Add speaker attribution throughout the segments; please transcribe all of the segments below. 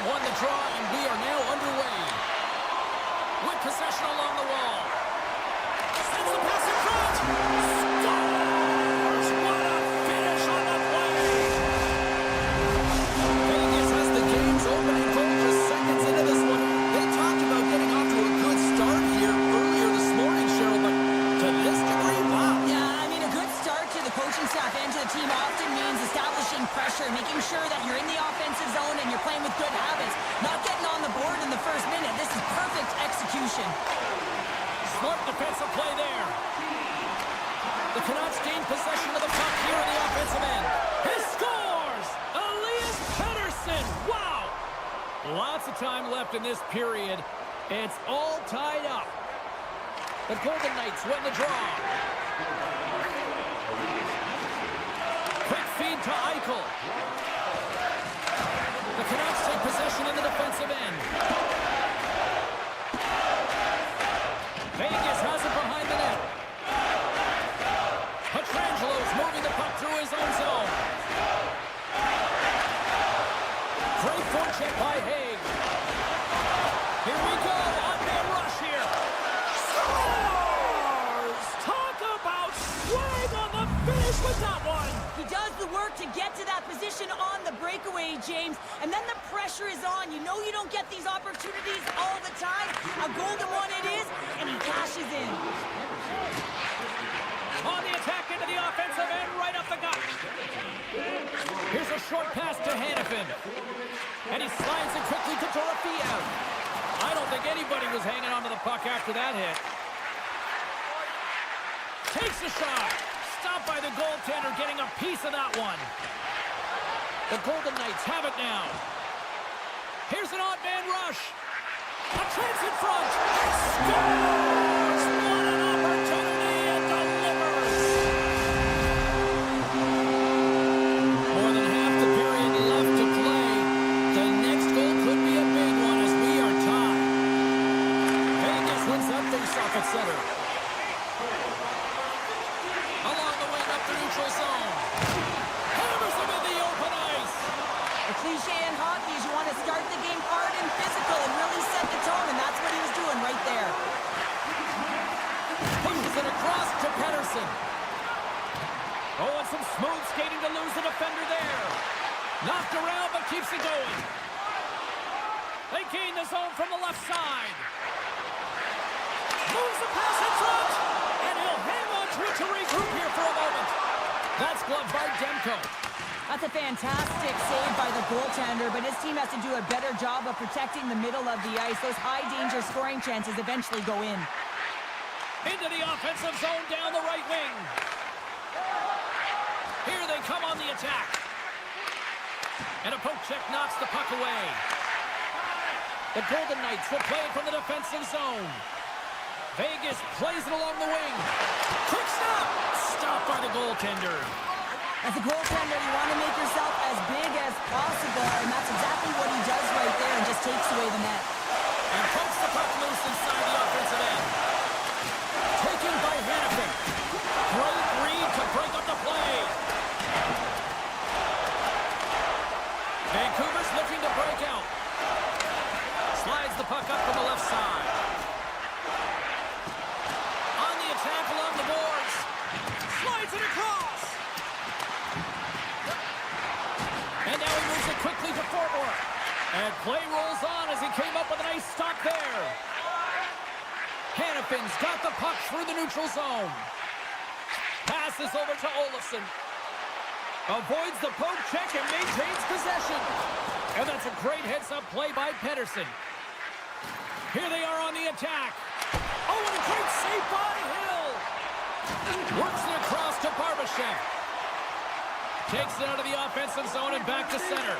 Speaker 1: have won the draw, and we are now underway. With possession along the wall. Sends the pass in front. Scores! What a finish on the play! Vegas has the game's opening goal just seconds into this one. They talked about getting off to a good start here earlier this morning, Cheryl, but to this degree, wow.
Speaker 2: Yeah, I mean, a good start to the coaching staff and to the team often means establishing pressure, making sure that you're in the offensive zone and you're playing with good habits, not getting on the board in the first minute. This is perfect execution.
Speaker 1: Smart defensive play there. The Canucks gain possession of the puck here in the offensive end. He scores! Elias Pettersson! Wow! Lots of time left in this period. It's all tied up. The Golden Knights win the draw. Quick feed to Eichel. The Canucks take possession in the defensive end. Vegas has it behind the net. Petrangelo's moving the puck through his own zone. Great forecheck by Haig. Here we go. On-man rush here. Scores! Talk about swag on the finish with that one.
Speaker 2: He does the work to get to that position on the breakaway, James, and then the pressure is on. You know you don't get these opportunities all the time. A golden one it is, and he cashes in.
Speaker 1: On the attack into the offensive end, right up the gut. Here's a short pass to Hannafin. And he slides it quickly to Dorofeev. I don't think anybody was hanging onto the puck after that hit. Takes a shot. Stopped by the goaltender, getting a piece of that one. The Golden Knights have it now. Here's an odd man rush. A chance in front. Scores! What an opportunity and delivers. More than half the period left to play. The next goal could be a big one as we are tied. Vegas wins that face-off at center. Along the wing up the neutral zone. Hammers him in the open ice.
Speaker 2: The cliche in hockey is you want to start the game hard and physical and really set the tone, and that's what he was doing right there.
Speaker 1: Pushes it across to Pettersson. Oh, and some smooth skating to lose the defender there. Knocked around, but keeps it going. They gain the zone from the left side. Moves the pass in front, and he'll hang on to it to regroup here for a moment. That's gloved by Demko.
Speaker 2: That's a fantastic save by the goaltender, but his team has to do a better job of protecting the middle of the ice. Those high-danger scoring chances eventually go in.
Speaker 1: Into the offensive zone down the right wing. Here they come on the attack. And a poke check knocks the puck away. The Golden Knights will play it from the defensive zone. Vegas plays it along the wing. Quick stop! Stopped by the goaltender.
Speaker 2: As a goaltender, you want to make yourself as big as possible, and that's exactly what he does right there and just takes away the net.
Speaker 1: And pokes the puck loose inside the offensive end. Taken by Hannafin. Great read to break up the play. Vancouver's looking to break out. Slides the puck up from the left side. On the attack along the boards. Slides it across. And now he moves it quickly to forward. And play rolls on as he came up with a nice stop there. Hannafin's got the puck through the neutral zone. Passes over to Olofsson. Avoids the poke check and maintains possession. And that's a great heads-up play by Pettersson. Here they are on the attack. Oh, and a great save by Hill. Works it across to Barbashev. Takes it out of the offensive zone and back to center.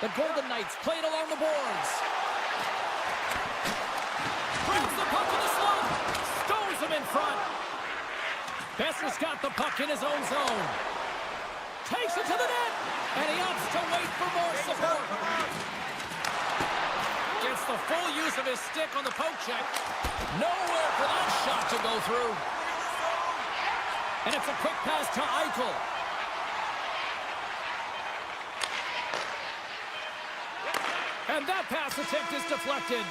Speaker 1: The Golden Knights play it along the boards. Brings the puck in the slot. Stows him in front. Besser's got the puck in his own zone. Takes it to the net. And he opts to wait for more support. Gets the full use of his stick on the poke check. Nowhere for that shot to go through. And it's a quick pass to Eichel. And that pass attempt is deflected.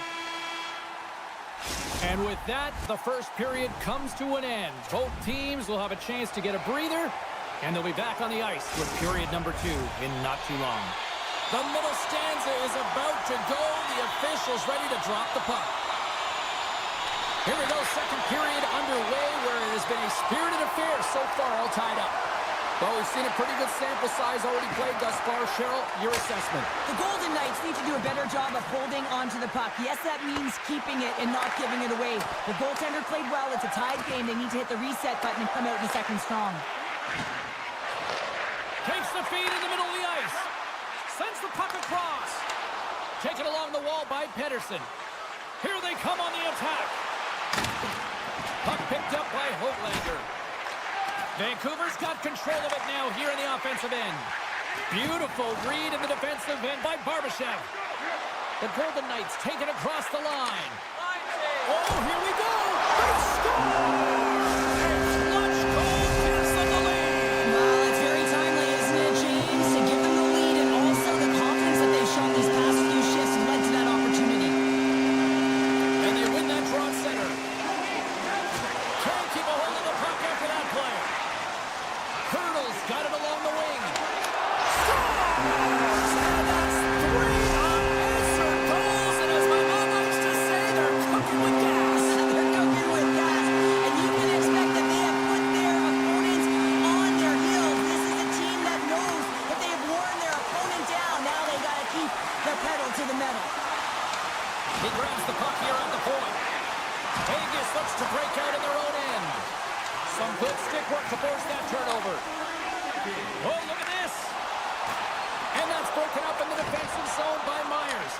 Speaker 1: And with that, the first period comes to an end. Both teams will have a chance to get a breather, and they'll be back on the ice with period number 2 in not too long. The middle stanza is about to go. The officials ready to drop the puck. Here we go, second period underway, where it has been a spirited affair so far, all tied up. Well, we've seen a pretty good sample size already played thus far. Cheryl, your assessment.
Speaker 2: The Golden Knights need to do a better job of holding onto the puck. Yes, that means keeping it and not giving it away. The goaltender played well. It's a tied game. They need to hit the reset button and come out in the second strong.
Speaker 1: Takes the feed in the middle of the ice. Sends the puck across. Taken along the wall by Pedersen. Here they come on the attack. Puck picked up by Hoglander. Vancouver's got control of it now here in the offensive end. Beautiful read in the defensive end by Barbashev. The Golden Knights take it across the line. Oh, here we go! They score! Clutch goal gives them the lead.
Speaker 2: Well, it's very timely, isn't it, James? To give them the lead and also the confidence that they've shown these past few shifts led to that opportunity.
Speaker 1: And they win that draw center. Can't keep a hold of the puck after that play. Hurdles got it along the wing. Scores! And that's 3 unanswered goals. And as my mom likes to say, they're cooking with gas.
Speaker 2: They're cooking with gas. And you can expect that they have put their opponents on their heels. This is a team that knows that they have worn their opponent down. Now they got to keep the pedal to the metal.
Speaker 1: He grabs the puck here at the point. Vegas looks to break out in their own end. Some good stick work to force that turnover. Oh, look at this. And that's broken up in the defensive zone by Myers.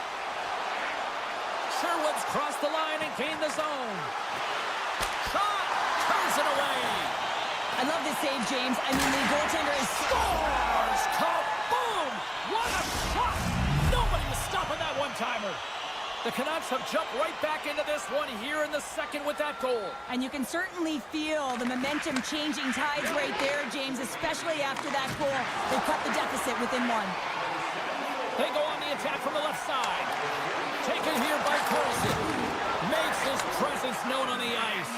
Speaker 1: Sherwood's crossed the line and gained the zone. Shot! Turns it away.
Speaker 2: I love this save, James. I mean, the goaltender is...
Speaker 1: Scores! Kaboom! What a shot! Nobody was stopping that one-timer. The Canucks have jumped right back into this one here in the second with that goal.
Speaker 2: And you can certainly feel the momentum changing tides right there, James, especially after that goal. They cut the deficit within one.
Speaker 1: They go on the attack from the left side. Taken here by Carlson. Makes his presence known on the ice.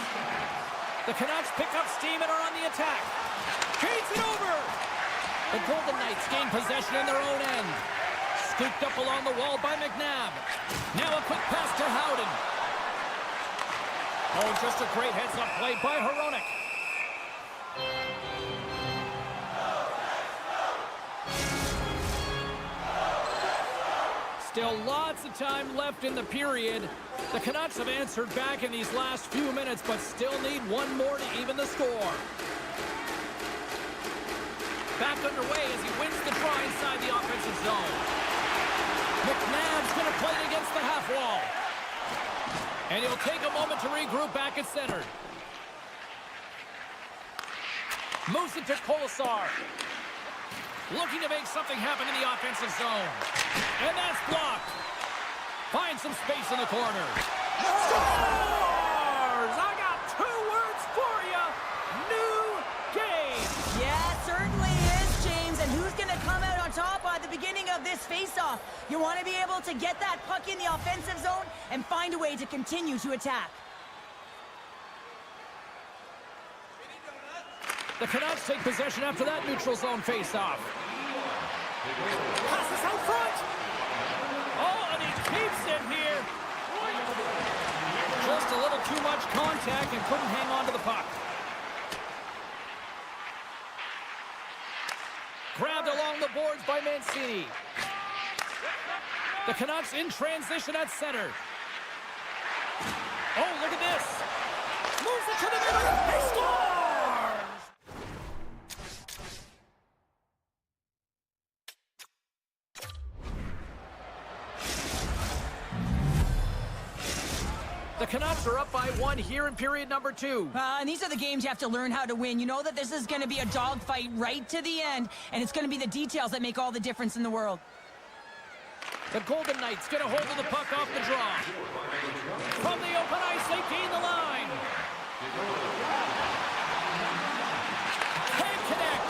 Speaker 1: The Canucks pick up steam and are on the attack. Gains it over. The Golden Knights gain possession in their own end. Scooped up along the wall by McNabb. Now a quick pass to Howden. Oh, just a great heads-up play by Hronek. Still lots of time left in the period. The Canucks have answered back in these last few minutes, but still need one more to even the score. Back underway as he wins the draw inside the offensive zone. McNabb's going to play it against the half wall. And he'll take a moment to regroup back at center. Moves it to Kolesar. Looking to make something happen in the offensive zone. And that's blocked. Finds some space in the corner. Scores! I got 2 words for you. New game.
Speaker 2: Yeah, it certainly is, James. And who's going to come out on top at the beginning of this face-off? You want to be able to get that puck in the offensive zone and find a way to continue to attack.
Speaker 1: The Canucks take possession after that neutral zone face-off. Passes out front. Oh, and he keeps it here. Just a little too much contact and couldn't hang on to the puck. Grabbed along the boards by Mancini. The Canucks in transition at center. Oh, look at this. Moves it to the middle. He scores! The Canucks are up by 1 here in period number 2.
Speaker 2: And these are the games you have to learn how to win. You know that this is going to be a dogfight right to the end, and it's going to be the details that make all the difference in the world.
Speaker 1: The Golden Knights get a hold of the puck off the draw. From the open ice, they gain the line. Can't connect.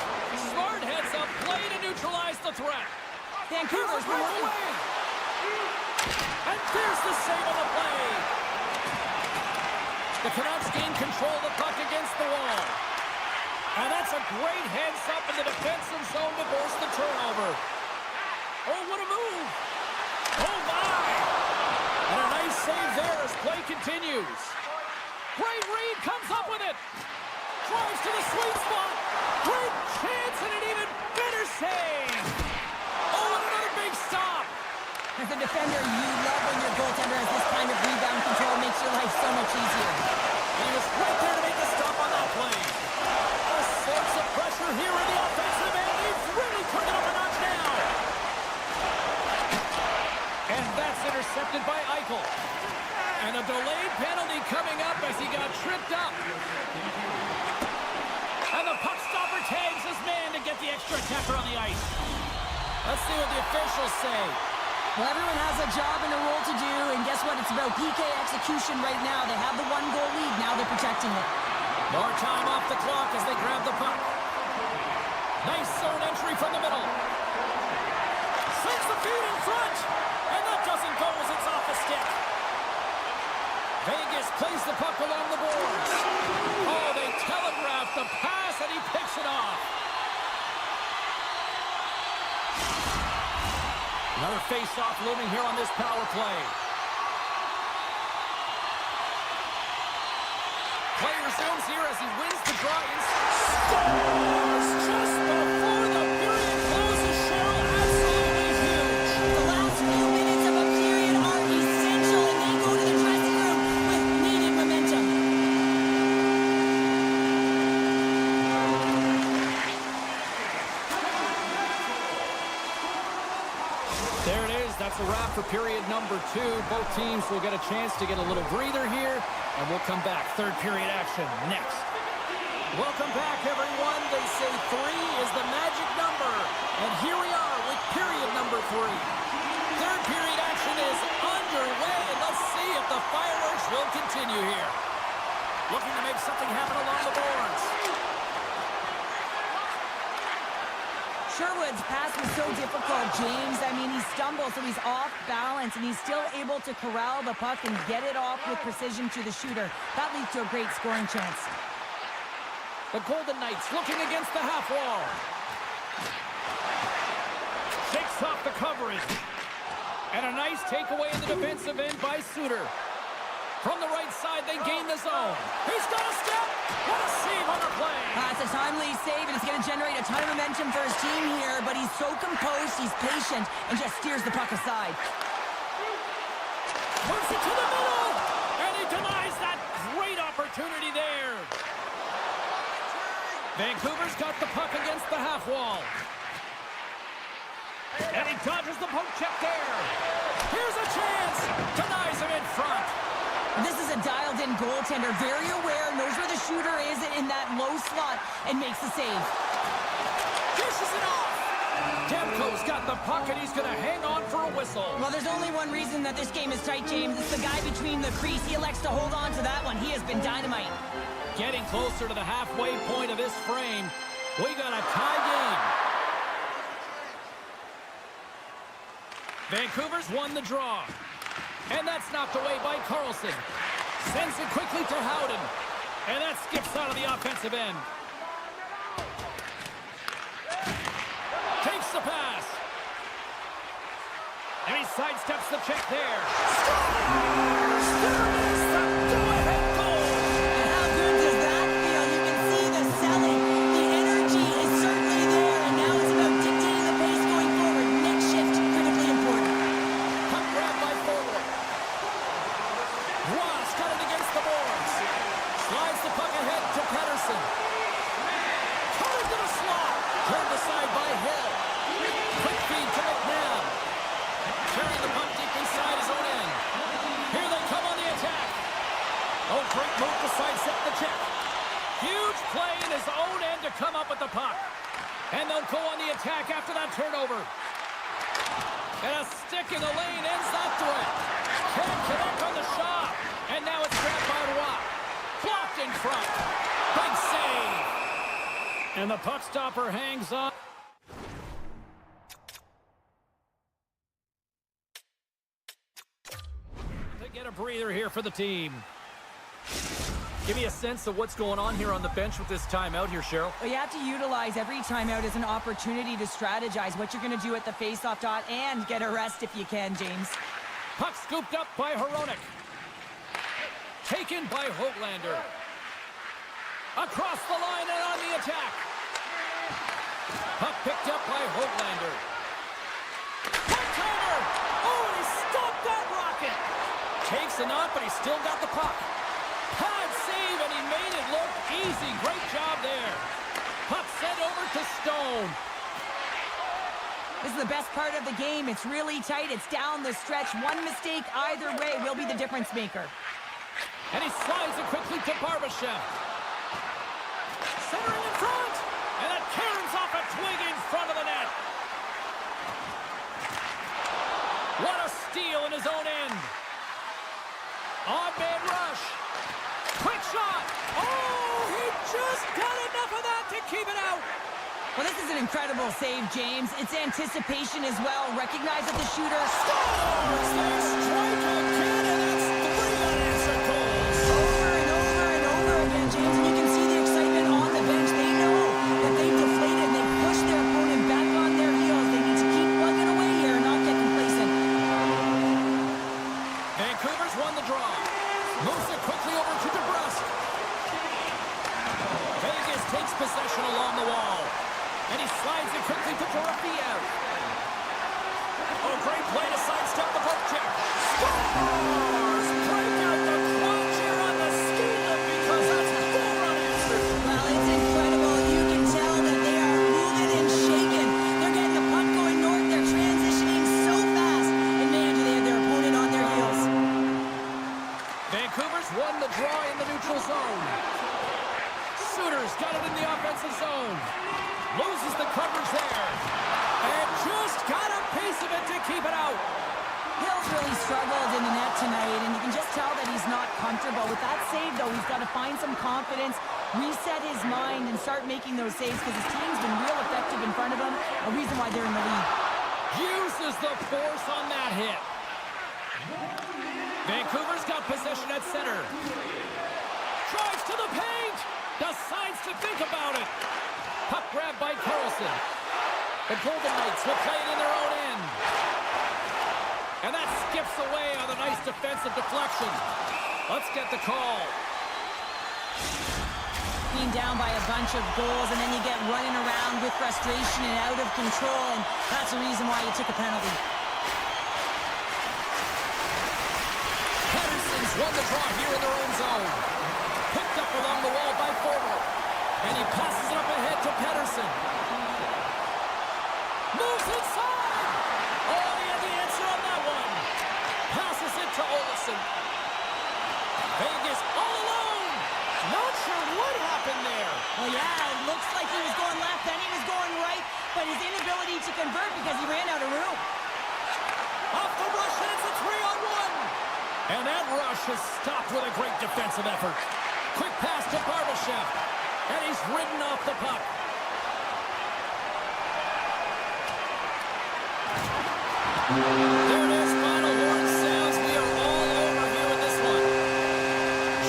Speaker 1: Smart heads up play to neutralize the threat.
Speaker 2: Vancouver's been working.
Speaker 1: And there's the save on the play. The Canucks gain control of the puck against the wall. And that's a great heads-up in the defensive zone to force the turnover. Oh, what a move. Oh, my. And a nice save there as play continues. Great read, comes up with it. Drives to the sweet spot. Great chance and an even better save. Oh, and another big stop.
Speaker 2: As a defender, you love when your goaltender has this kind of rebound control. Makes your life so much easier.
Speaker 1: He was right there to make the stop on that play. All sorts of pressure here in the offensive end. He's really turned it up a notch now. And that's intercepted by Eichel. And a delayed penalty coming up as he got tripped up. And the puck stopper tags his man to get the extra attacker on the ice. Let's see what the officials say.
Speaker 2: Well, everyone has a job and a role to do, and guess what? It's about PK execution right now. They have the one-goal lead. Now they're protecting it.
Speaker 1: More time off the clock as they grab the puck. Nice zone entry from the middle. Sends the feed in front. And that doesn't go as it's off the stick. Vegas plays the puck along the boards. Oh, they telegraphed the pass, and he picks it off. Another face-off looming here on this power play. Play resumes here as he wins the draw. Scores just before the period closes. Cheryl, absolutely huge.
Speaker 2: The last few minutes of a period are essential, and they go to the dressing room with needed momentum.
Speaker 1: There it is. That's a wrap for period number 2. Both teams will get a chance to get a little breather here, and we'll come back. Third period action next. Welcome back, everyone. They say 3 is the magic number, and here we are with period number 3. Third period action is underway, and let's see if the fireworks will continue here. Looking to make something happen along the boards.
Speaker 2: Sherwood's pass was so difficult, James. I mean, he stumbles, so he's off balance, and he's still able to corral the puck and get it off with precision to the shooter. That leads to a great scoring chance.
Speaker 1: The Golden Knights looking against the half wall. Shakes off the coverage. And a nice takeaway in the defensive end by Suter. From the right side, they gain the zone. He's got a step. What a save on the play.
Speaker 2: It's a timely save, and it's going to generate a ton of momentum for his team here, but he's so composed, he's patient, and just steers the puck aside.
Speaker 1: Puts it to the middle, and he denies that great opportunity there. Vancouver's got the puck against the half wall. And he dodges the poke check there. Here's a chance. Denies him in front.
Speaker 2: This is a dialed-in goaltender, very aware, knows where the shooter is in that low slot, and makes the save.
Speaker 1: Dishes it off. Demko's got the puck, and he's going to hang on for a whistle.
Speaker 2: Well, there's only one reason that this game is tight, James. It's the guy between the crease. He elects to hold on to that one. He has been dynamite.
Speaker 1: Getting closer to the halfway point of this frame. We got a tie game. Vancouver's won the draw. And that's knocked away by Carlson. Sends it quickly to Howden. And that skips out of the offensive end. Takes the pass. And he sidesteps the check there. Scores! There it is, the go-ahead goal!
Speaker 2: And how good does that feel? You can see the selling. The energy is certainly there, and now it's about dictating the pace going forward. Next shift, critically important.
Speaker 1: Puck grab by forward. Ross got it against the boards. Slides the puck ahead to Pettersson. Turned to the slot. Turned aside by Hill. Quick feed to McNabb. Carrying the puck deep inside his own end. Here they come on the attack. Oh, great move to sidestep the check. Huge play in his own end to come up with the puck. And they'll go on the attack after that turnover. And a stick in the lane ends that threat. Can't connect on the shot. And now it's grabbed by Rock. Blocked in front. Big save. And the puck stopper hangs on. get a breather here for the team. Give me a sense of what's going on here on the bench with this timeout here, Cheryl.
Speaker 2: Well, you have to utilize every timeout as an opportunity to strategize what you're going to do at the faceoff dot and get a rest if you can, James.
Speaker 1: Puck scooped up by Hronek. Taken by Höglander. Across the line and on the attack. Puck picked up by Höglander. One-timer! Oh, and he stopped that rocket! Takes a knock, but he's still got the puck. Hard save, and he made it look easy. Great job there. Puck sent over to Stone.
Speaker 2: This is the best part of the game. It's really tight. It's down the stretch. One mistake either way will be the difference maker.
Speaker 1: And he slides it quickly to Barbashev. Centering in front. And that caroms off a twig in front of the net. What a steal in his own end. On-man rush. Quick shot. Oh, he just got enough of that to keep it out.
Speaker 2: Well, this is an incredible save, James. It's anticipation as well. Recognize that the shooter
Speaker 1: scores. They strike again, and it's 3 unanswered goals.
Speaker 2: Over and over and over again, James. And you can see the excitement on the bench. They know that they've deflated. They push their opponent back on their heels. They need to keep plugging away here and not get complacent.
Speaker 1: Vancouver's won the draw. Moves it quickly over to DeBrusque. Vegas takes possession along the wall. And he slides it quickly to Dorofeev. Oh, great play to sidestep the poke check. Scores! Break out the crunch here on the ski lift because that's 4 unanswered.
Speaker 2: Well, it's incredible. You can tell that they are moving and shaking. They're getting the puck going north. They're transitioning so fast. And man, do they have their opponent on their heels.
Speaker 1: Vancouver's won the draw in the neutral zone. Suter's got it in the offensive zone. Loses the coverage there. And just got a piece of it to keep it out.
Speaker 2: Hill's really struggled in the net tonight, and you can just tell that he's not comfortable. With that save, though, he's got to find some confidence, reset his mind, and start making those saves because his team's been real effective in front of him. A reason why they're in the lead.
Speaker 1: Uses the force on that hit. Vancouver's got possession at center. Drives to the paint. Decides to think about it. Puck grab by Carlson. The Golden Knights will play it in their own end. And that skips away on a nice defensive deflection. Let's get the call.
Speaker 2: Being down by a bunch of goals, and then you get running around with frustration and out of control, and that's the reason why you took a penalty.
Speaker 1: Patterson's won the draw here in their own zone. Picked up along the wall by Forward. And he passes it up ahead to Pettersson. Moves inside. Oh, he had the answer on that one. Passes it to Olofsson. Vegas all alone. Not sure what happened there.
Speaker 2: Well, yeah, it looks like he was going left, then he was going right, but his inability to convert because he ran out of room.
Speaker 1: Off the rush, and it's a 3-on-1. And that rush is stopped with a great defensive effort. Quick pass to Barbashev. And he's ridden off the puck. There it is, final horn sounds. We are all over here in this one.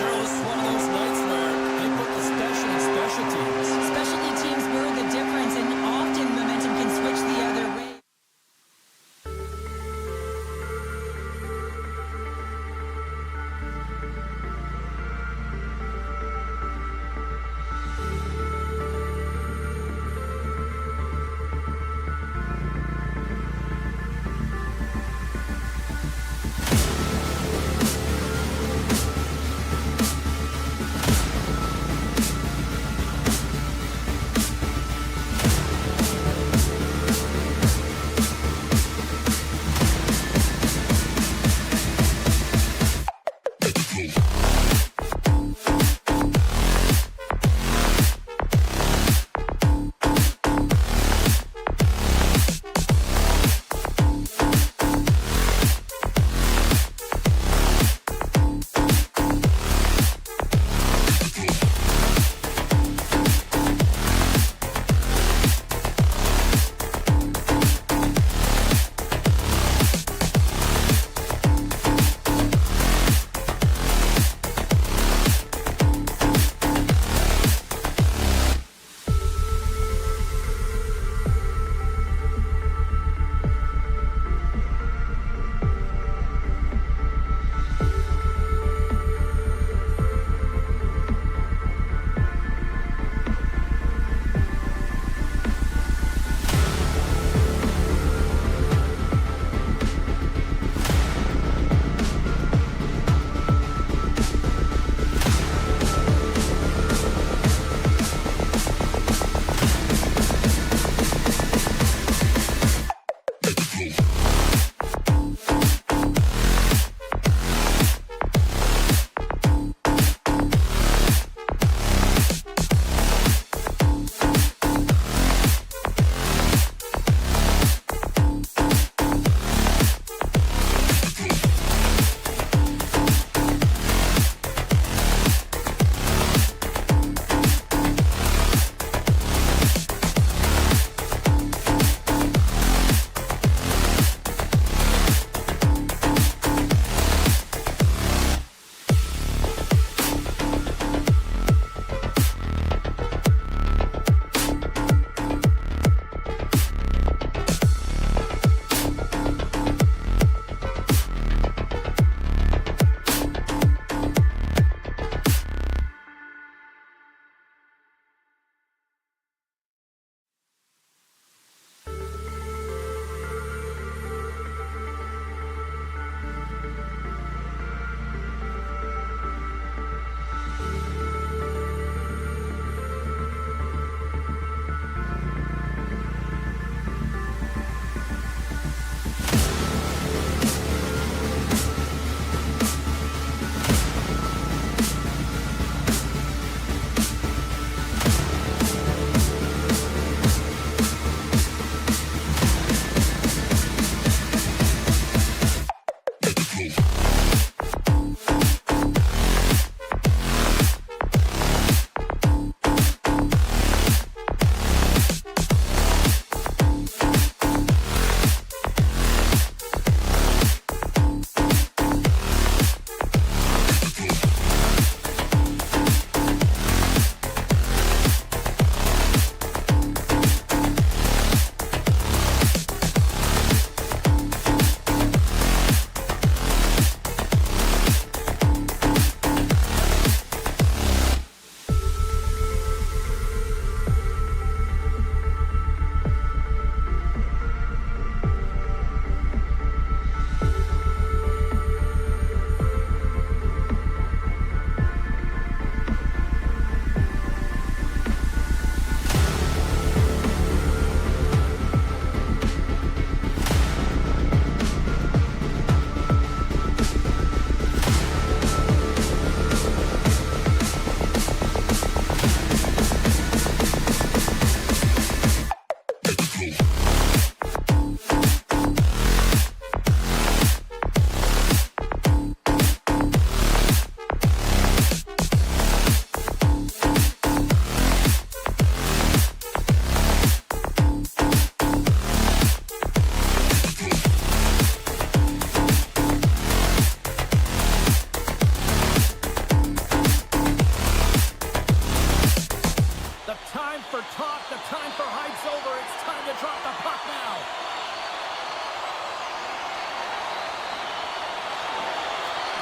Speaker 1: Sure, this is one of those nights where they put the special in special teams.
Speaker 2: Specialty teams were the difference, and often momentum can switch the other way.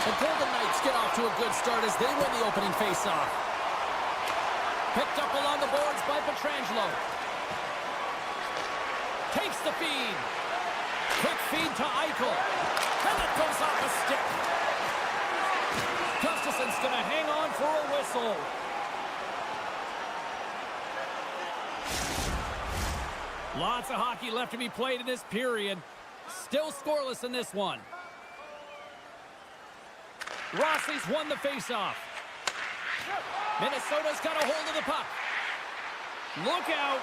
Speaker 1: The Golden Knights get off to a good start as they win the opening faceoff. Picked up along the boards by Pietrangelo. Takes the feed. Quick feed to Eichel. And it goes off a stick. Gustafson's going to hang on for a whistle. Lots of hockey left to be played in this period. Still scoreless in this one. Rossi's won the faceoff. Minnesota's got a hold of the puck. Look out.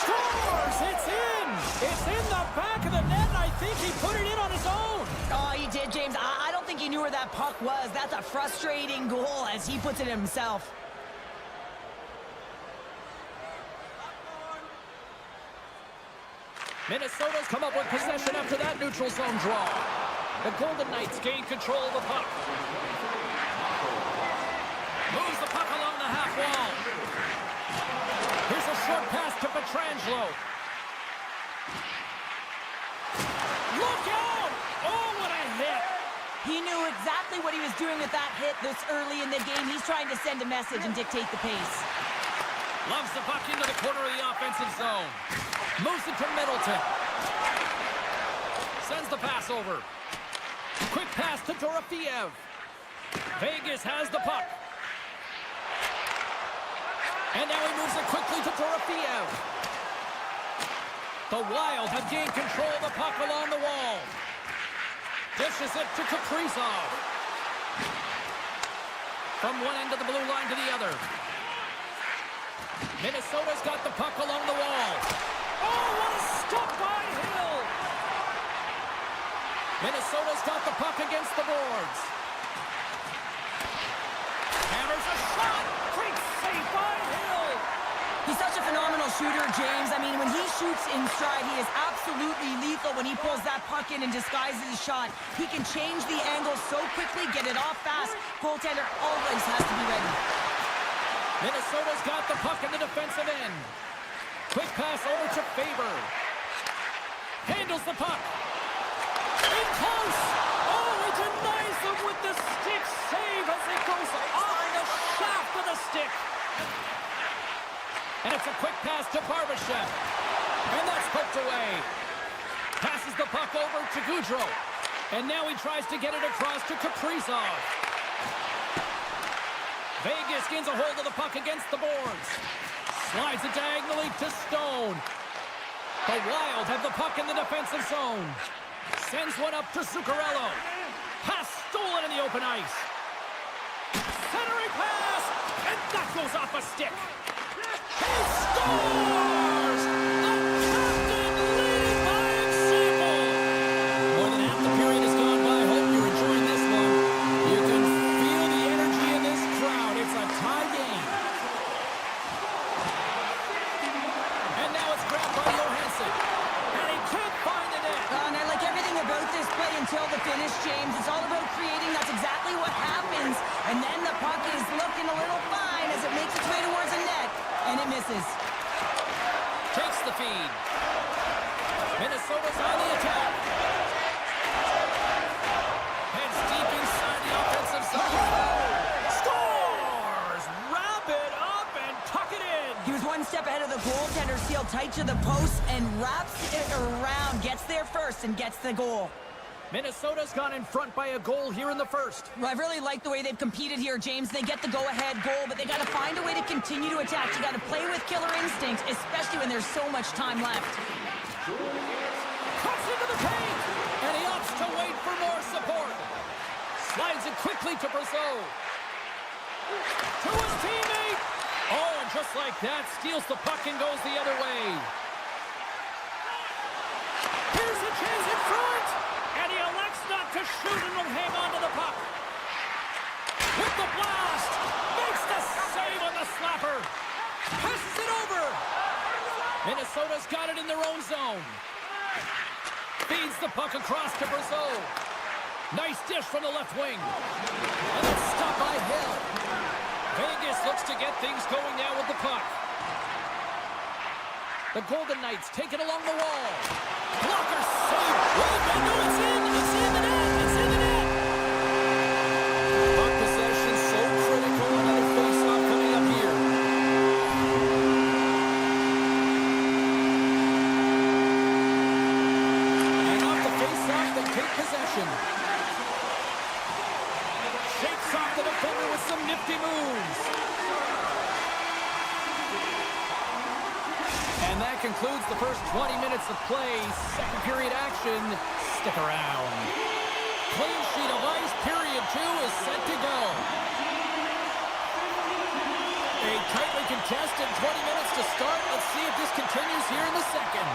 Speaker 1: Scores! It's in! It's in the back of the net, and I think he put it in on his own.
Speaker 2: Oh, he did, James. I don't think he knew where that puck was. That's a frustrating goal as he puts it himself.
Speaker 1: Minnesota's come up with possession after that neutral zone draw. The Golden Knights gain control of the puck. Moves the puck along the half wall. Here's a short pass to Pietrangelo. Look out! Oh, what a hit!
Speaker 2: He knew exactly what he was doing with that hit this early in the game. He's trying to send a message and dictate the pace.
Speaker 1: Loves the puck into the corner of the offensive zone. Moves it to Middleton. Sends the pass over. Quick pass to Dorofeev. Vegas has the puck. And now he moves it quickly to Dorofeev. The Wild have gained control of the puck along the wall. Dishes it to Kaprizov. From one end of the blue line to the other. Minnesota's got the puck along the wall. Oh, what a stop by Hill! Minnesota's got the puck against the boards. Hammers a shot! Great save by Hill!
Speaker 2: He's such a phenomenal shooter, James. I mean, when he shoots in stride, he is absolutely lethal when he pulls that puck in and disguises his shot. He can change the angle so quickly, get it off fast. Goaltender always has to be ready.
Speaker 1: Minnesota's got the puck in the defensive end. Quick pass over to Faber. Handles the puck. In close. Oh, he denies them with the stick save as it goes off the shaft of the stick. And it's a quick pass to Barbashev. And that's poked away. Passes the puck over to Goudreau. And now he tries to get it across to Kaprizov. Vegas gains a hold of the puck against the boards. Slides it diagonally to Stone. The Wild have the puck in the defensive zone. Sends one up to Zuccarello. Pass stolen in the open ice. Centering pass. And that goes off a stick. He scores! The captain leading by example. More than half the period has gone by. Hope you're enjoying this one. You can feel the energy in this crowd. It's a tie game. And now it's grabbed by Johansson. And he can't find the net.
Speaker 2: And I like everything about this play until the finish, James. It's all about creating. That's exactly what happens. And then the puck is looking a little fine as it makes its way towards the net. And it misses.
Speaker 1: Takes the feed. Minnesota's on the attack. Heads deep inside the offensive zone. Scores! Wrap it up and tuck it in.
Speaker 2: He was one step ahead of the goaltender, sealed tight to the post, and wraps it around. Gets there first and gets the goal.
Speaker 1: Minnesota's gone in front by a goal here in the first.
Speaker 2: Well, I really like the way they've competed here, James. They get the go-ahead goal, but they got to find a way to continue to attack. You got to play with killer instinct, especially when there's so much time left.
Speaker 1: Cuts into the paint, and he opts to wait for more support. Slides it quickly to Brazeau. To his teammate. Oh, and just like that, steals the puck and goes the other way. Here's a chance in front. And he elects not to shoot and will hang on to the puck. With the blast. Makes the save on the slapper. Passes it over. Minnesota's got it in their own zone. Feeds the puck across to Brazeau. Nice dish from the left wing. And it's stopped by Hill. Vegas looks to get things going now with the puck. The Golden Knights take it along the wall. Blocker save. Wait, no, it's in. It's in the net. It's in the net. possession. Shakes off the defender with some nifty moves. And that concludes the first 20 minutes of play. Second period action. Stick around. Clean sheet of ice. Period 2 is set to go. A tightly contested 20 minutes to start. Let's see if this continues here in the second.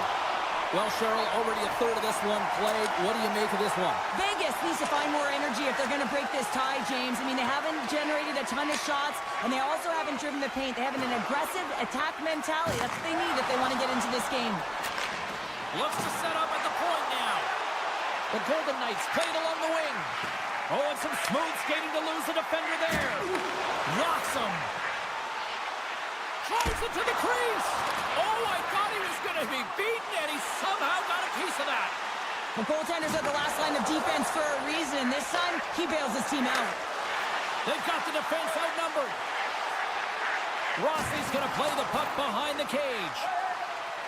Speaker 1: Well, Cheryl, already a third of this one played. What do you make of this one?
Speaker 2: Vegas needs to find more energy if they're going to break this tie, James. I mean, they haven't generated a ton of shots, and they also haven't driven the paint. They have an aggressive attack mentality. That's what they need if they want to get into this game.
Speaker 1: Looks to set up at the point now. The Golden Knights played along the wing. Oh, and some smooth skating to lose the defender there. Knocks him. Drives it to the crease. Oh, I thought he was going to be beaten, and he somehow got a piece of that.
Speaker 2: The goaltenders are the last line of defense for a reason. This time, he bails his team out.
Speaker 1: They've got the defense outnumbered. Rossi's going to play the puck behind the cage.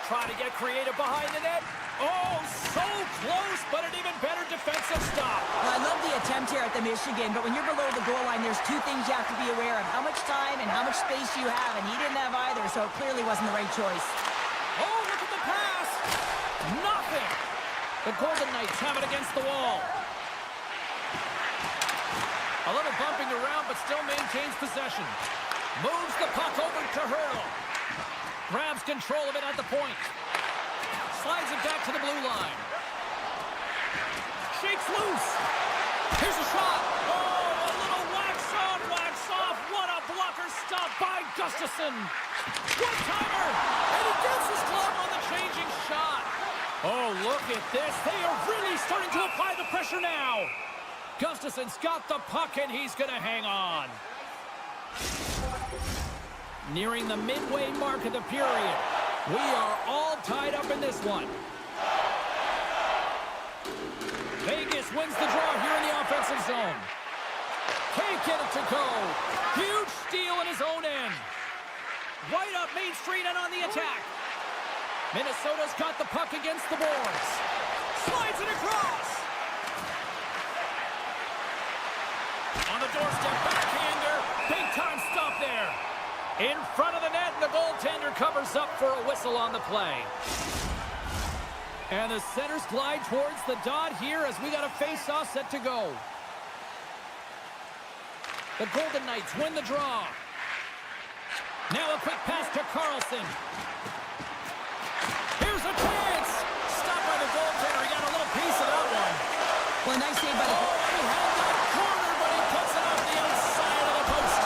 Speaker 1: Try to get creative behind the net. Oh, so close, but an even better defensive stop.
Speaker 2: Well, I love the attempt here at the Michigan, but when you're below the goal line, there's two things you have to be aware of. How much time and how much space you have, and he didn't have either, so it clearly wasn't the right choice.
Speaker 1: Oh, look at the pass. Nothing. The Golden Knights have it against the wall. A little bumping around, but still maintains possession. Moves the puck over to Hurl. Grabs control of it at the point. Slides it back to the blue line. Shakes loose. Here's a shot. Oh, a little wax on, wax off. What a blocker stop by Gustafsson. One-timer. And he gets his glove on the changing shot. Oh, look at this. They are really starting to apply the pressure now. Gustafsson's got the puck, and he's going to hang on. Nearing the midway mark of the period. We are all tied up in this one. Vegas wins the draw here in the offensive zone. Can't get it to go. Huge steal in his own end. Right up Main Street and on the attack. Minnesota's got the puck against the boards. Slides it across. On the doorstep, backhander. Big time stop there. In front of the net, and the goaltender covers up for a whistle on the play. And the centers glide towards the dot here as we got a face-off set to go. The Golden Knights win the draw. Now a quick pass to Carlson. Here's a chance. Stopped by the goaltender. He got a little piece of that one.
Speaker 2: Well, nice save by the goal.
Speaker 1: He had that corner, but he puts it off the outside of the post.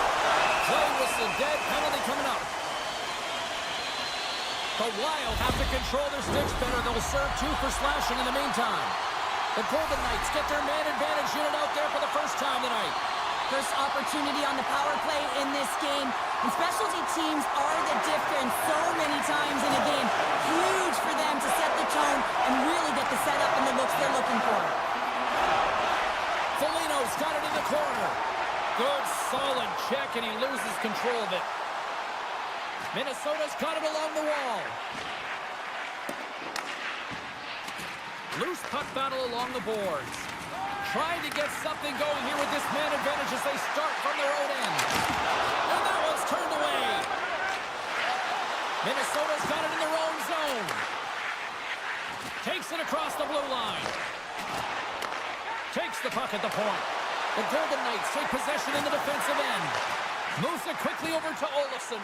Speaker 1: Play whistle dead. Penalty coming up. The Wild have to control their sticks better. They'll serve 2 for slashing in the meantime. The Golden Knights get their man advantage unit out there for the first time tonight.
Speaker 2: First opportunity on the power play in this game. And specialty teams are the difference so many times in a game. Huge for them to set the tone and really get the setup and the looks they're looking for.
Speaker 1: Foligno's got it in the corner. Good, solid check, and he loses control of it. Minnesota's got it along the wall. Loose puck battle along the boards. Trying to get something going here with this man advantage as they start from their own end. And that one's turned away. Minnesota's got it in their own zone. Takes it across the blue line. Takes the puck at the point. The Golden Knights take possession in the defensive end. Moves it quickly over to Olofsson.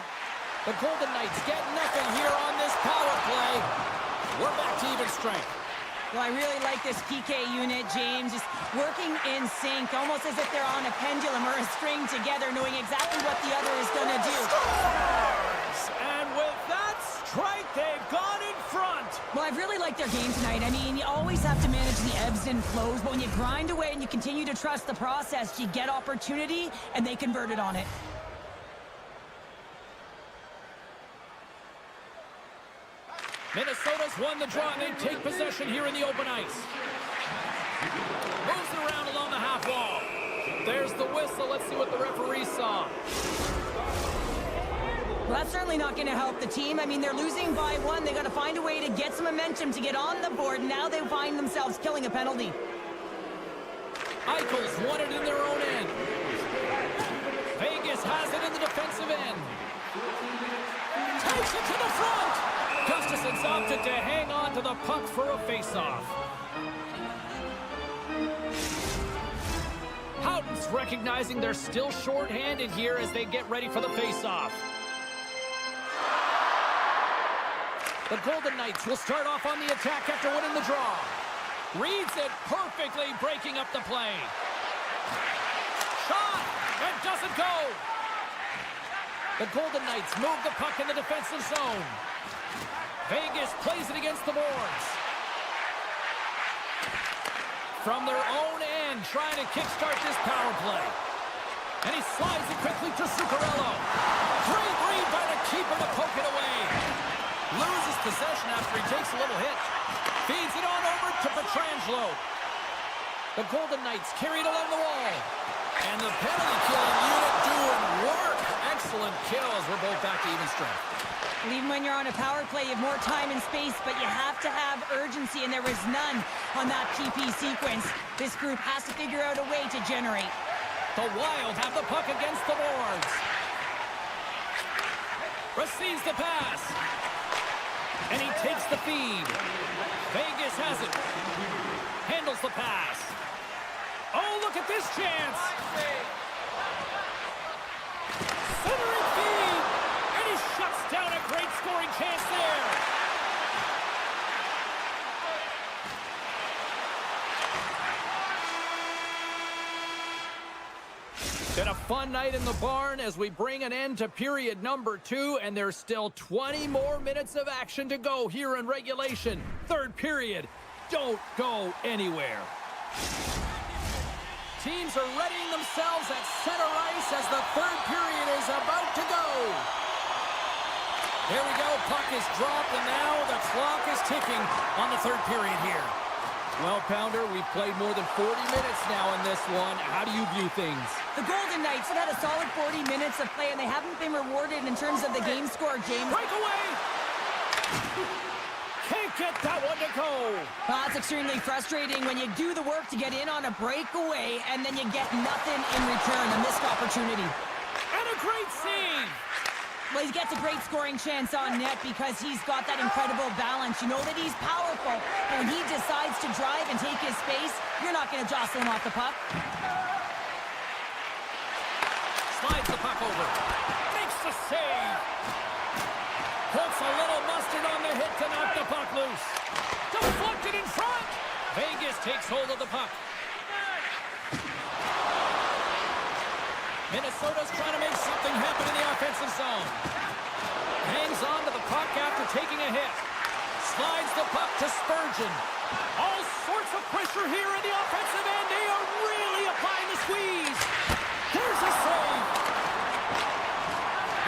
Speaker 1: The Golden Knights get nothing here on this power play. We're back to even strength.
Speaker 2: Well, I really like this PK unit, James. Just working in sync, almost as if they're on a pendulum or a string together, knowing exactly what the other is going to do.
Speaker 1: Scores! And with that strike, they've gone in front.
Speaker 2: Well, I've really liked their game tonight. I mean, you always have to manage the ebbs and flows, but when you grind away and you continue to trust the process, you get opportunity, and they converted on it.
Speaker 1: Minnesota's won the draw, and they take possession here in the open ice. Moves it around along the half wall. There's the whistle. Let's see what the referee saw.
Speaker 2: Well, that's certainly not going to help the team. I mean, they're losing by 1. They got to find a way to get some momentum to get on the board. Now they find themselves killing a penalty.
Speaker 1: Eichel's won it in their own end. Vegas has it in the defensive end. Takes it to the front. Gustafson's opted to hang on to the puck for a faceoff. Houghton's recognizing they're still short-handed here as they get ready for the faceoff. The Golden Knights will start off on the attack after winning the draw. Reads it perfectly, breaking up the play. Shot! It doesn't go! The Golden Knights move the puck in the defensive zone. Vegas plays it against the boards. From their own end, trying to kickstart this power play. And he slides it quickly to Zuccarello. Great read by the keeper to poke it away. Loses possession after he takes a little hit. Feeds it on over to Pietrangelo. The Golden Knights carry it along the wall. And the penalty killing unit doing work. Excellent kills. We're both back to even strength.
Speaker 2: Even when you're on a power play, you have more time and space, but you have to have urgency, and there was none on that PP sequence. This group has to figure out a way to generate.
Speaker 1: The Wild have the puck against the boards. Receives the pass. And he takes the feed. Vegas has it. Handles the pass. Oh, look at this chance. Centering feed. And he shuts down a great scoring chance there. Been a fun night in the barn as we bring an end to period number 2, and there's still 20 more minutes of action to go here in regulation. Third period. Don't go anywhere. Teams are readying themselves at center ice as the third period is about to go. There we go. Puck is dropped, and now the clock is ticking on the third period here. Well, Pounder, we've played more than 40 minutes now in this one. How do you view things?
Speaker 2: The Golden Knights have had a solid 40 minutes of play, and they haven't been rewarded in terms of the game score, James.
Speaker 1: Breakaway! Can't get that one to go.
Speaker 2: Well, that's extremely frustrating when you do the work to get in on a breakaway, and then you get nothing in return, a missed opportunity.
Speaker 1: And a great save!
Speaker 2: Well, he gets a great scoring chance on net because he's got that incredible balance. You know that he's powerful, but when he decides to drive and take his space, you're not going to jostle him off the puck.
Speaker 1: Slides the puck over. Makes the save. Puts a little mustard on the hit to knock the puck loose. Deflected in front. Vegas takes hold of the puck. Minnesota's trying to make something happen in the offensive zone. Hangs on to the puck after taking a hit. Slides the puck to Spurgeon. All sorts of pressure here in the offensive end. They are really applying the squeeze. There's a save.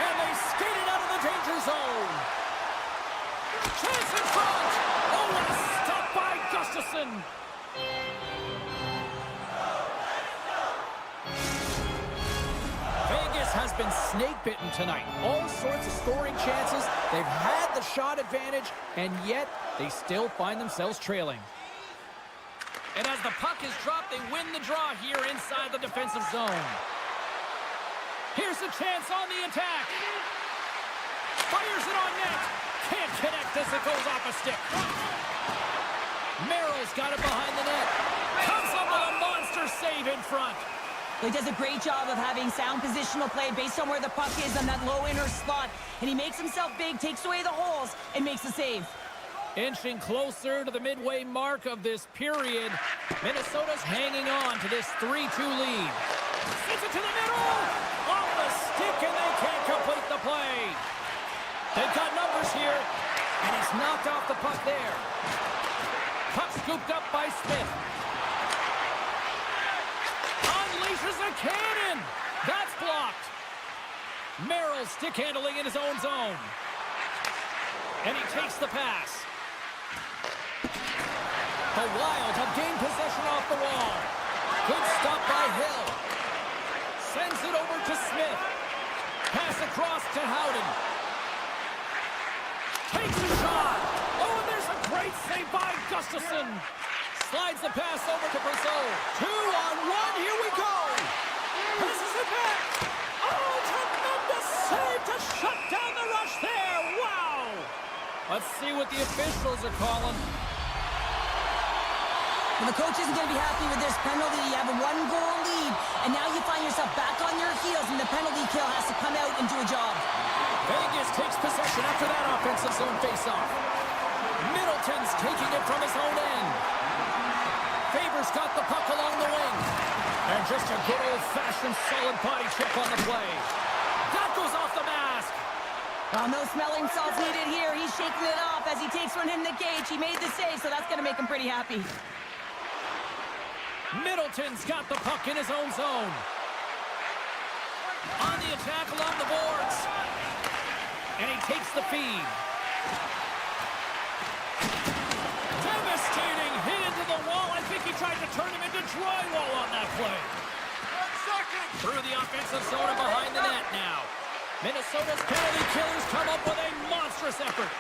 Speaker 1: And they skated out of the danger zone. Chance in front. Oh, what a stop by Gustafson. Vegas has been snake-bitten tonight. All sorts of scoring chances. They've had the shot advantage, and yet they still find themselves trailing. And as the puck is dropped, they win the draw here inside the defensive zone. Here's a chance on the attack. Fires it on net. Can't connect as it goes off a stick. Merrill's got it behind the net. Comes up with a monster save in front.
Speaker 2: He does a great job of having sound positional play based on where the puck is on that low inner slot. And he makes himself big, takes away the holes, and makes a save.
Speaker 1: Inching closer to the midway mark of this period. Minnesota's hanging on to this 3-2 lead. Sends it to the middle. Off the stick, and they can't complete the play. They've got numbers here, and he's knocked off the puck there. Puck scooped up by Smith. Unleashes a cannon. That's blocked. Merrill stick handling in his own zone. And he takes the pass. The Wild have gained possession off the wall. Good stop by Hill. Sends it over to Smith. Pass across to Howden. Takes a shot. Oh, and there's a great save by Gustafson. Slides the pass over to Brazeau. 2-on-1. Let's see what the officials are calling.
Speaker 2: Well, the coach isn't going to be happy with this penalty. You have a 1-goal lead, and now you find yourself back on your heels, and the penalty kill has to come out and do a job.
Speaker 1: Vegas takes possession after that offensive zone faceoff. Middleton's taking it from his own end. Faber's got the puck along the wing. And just a good old-fashioned solid body check on the play. That goes off the mask.
Speaker 2: Well, no smelling salts needed here. He's shaking it off as he takes one in the cage. He made the save, so that's going to make him pretty happy.
Speaker 1: Middleton's got the puck in his own zone. On the attack along the boards. And he takes the feed. Devastating hit into the wall. I think he tried to turn him into drywall on that play. Through the offensive zone and behind the net now. Minnesota's penalty killers come up with a monstrous effort.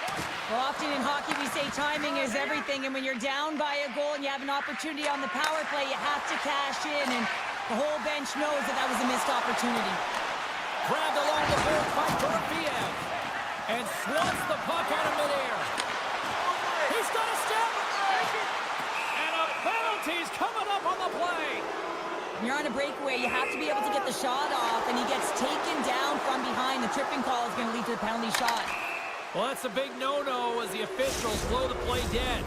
Speaker 2: Well, often in hockey we say timing is everything, and when you're down by a goal and you have an opportunity on the power play, you have to cash in, and the whole bench knows that that was a missed opportunity.
Speaker 1: Grabbed along the board by Dorofiev, and swats the puck out of midair. He's got a step, and a penalty's coming up on the play.
Speaker 2: When you're on a breakaway, you have to be able to get the shot off, and he gets taken down from behind. The tripping call is going to lead to the penalty shot.
Speaker 1: Well, that's a big no-no as the officials blow the play dead.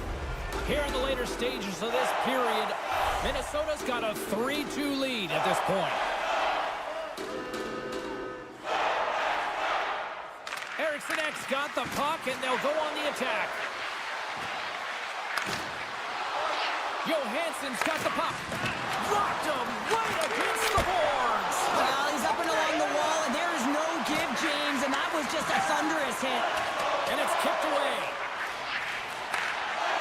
Speaker 1: Here in the later stages of this period, Minnesota's got a 3-2 lead at this point. Eriksson X got the puck, and they'll go on the attack. Johansson's got the puck. Rocked him right against the boards.
Speaker 2: Well, he's up and along the wall, and there is no give, James, and that was just a thunderous hit.
Speaker 1: And it's kicked away.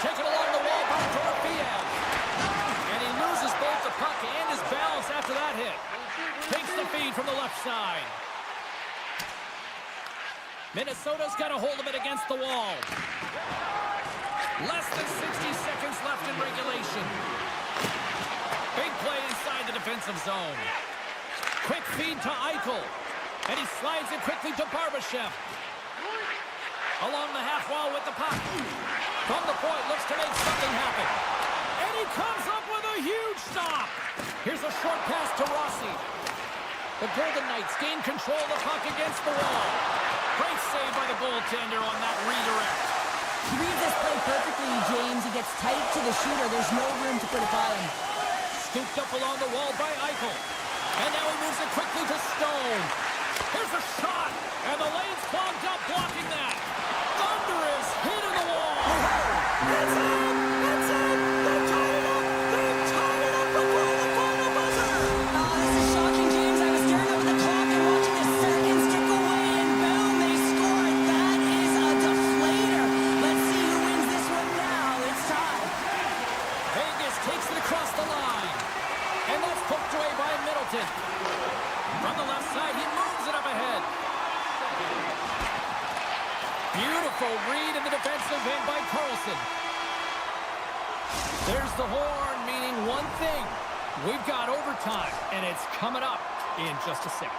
Speaker 1: Taken along the wall by Dorofiev. And he loses both the puck and his balance after that hit. Takes the feed from the left side. Minnesota's got a hold of it against the wall. Less than 60 seconds left in regulation. Big play inside the defensive zone. Quick feed to Eichel. And he slides it quickly to Barbashev. Along the half wall with the puck. From the point, looks to make something happen. And he comes up with a huge stop. Here's a short pass to Rossi. The Golden Knights gain control of the puck against the wall. Great save by the goaltender on that redirect.
Speaker 2: He reads this play perfectly, James. He gets tight to the shooter. There's no room to put it by him.
Speaker 1: Scooped up along the wall by Eichel. And now he moves it quickly to Stone. Here's a shot. And the lane's clogged up, blocking that. Thunderous hit in the wall.
Speaker 2: It's in! It's in! They tied it up! They tied it up before the final buzzer! Oh, this is shocking, James. I was staring up at the clock and watching the seconds tick away, and boom, they score it. That is a deflator. Let's see who wins this one now. It's tied.
Speaker 1: Vegas takes it across the line. And that's poked away by Middleton. From the left side, he moves it up ahead. Beautiful read in the defensive end by Carlson. There's the horn, meaning one thing. We've got overtime, and it's coming up in just a sec.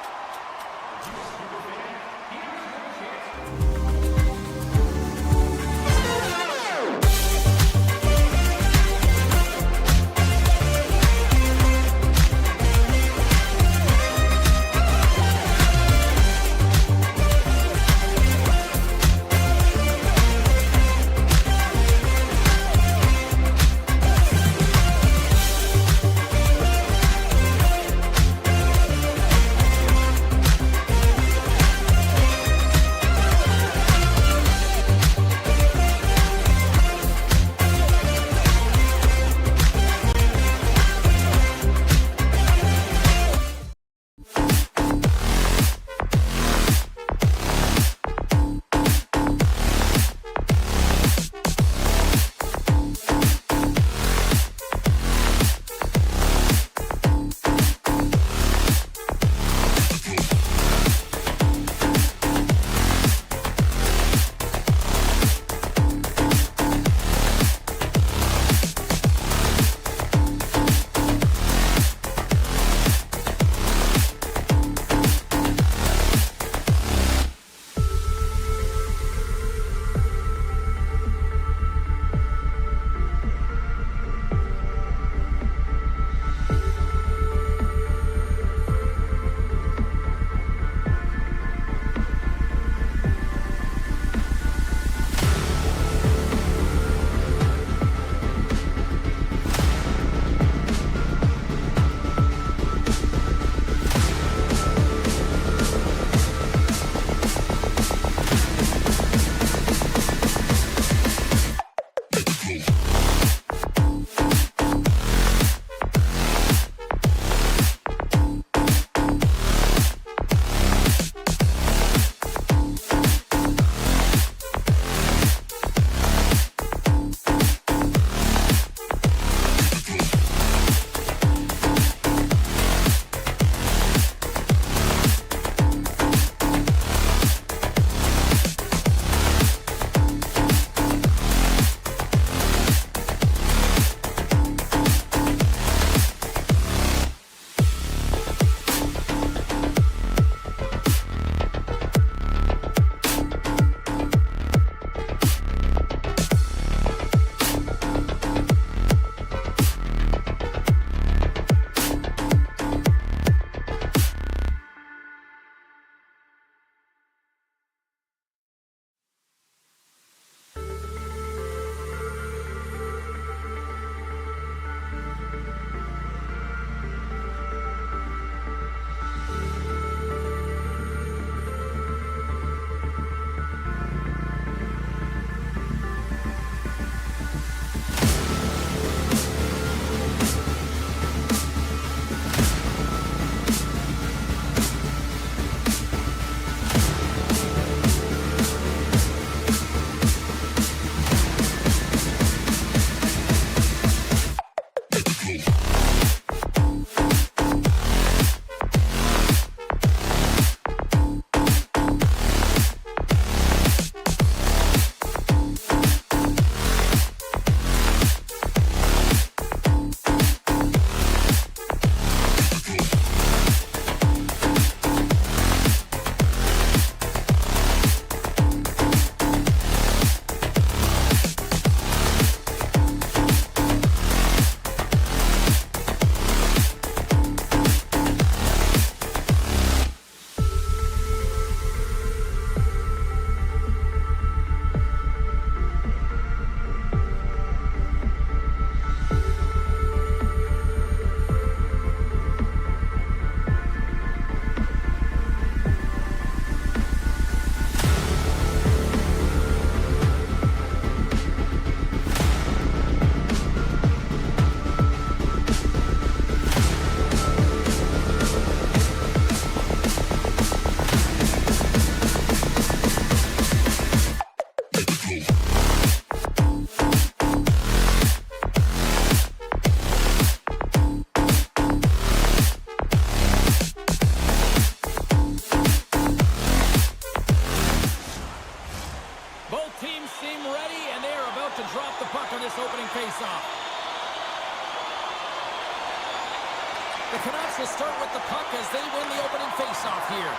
Speaker 1: The Canucks will start with the puck as they win the opening faceoff here.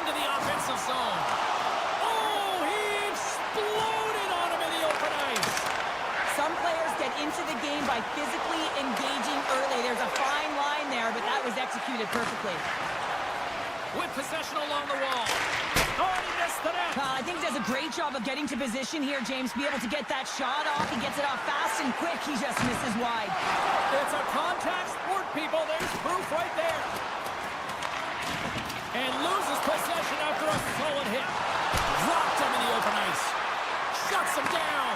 Speaker 1: Into the offensive zone. Oh, he exploded on him in the open ice.
Speaker 2: Some players get into the game by physically engaging early. There's a fine line there, but that was executed perfectly.
Speaker 1: With possession along the wall. Oh, he missed the net.
Speaker 2: I think he does a great job of getting to position here, James. Be able to get that shot off. He gets it off fast and quick. He just misses wide.
Speaker 1: It's a contact sport, people. There's proof right there. And loses possession after a solid hit. Dropped him in the open ice. Shuts him down.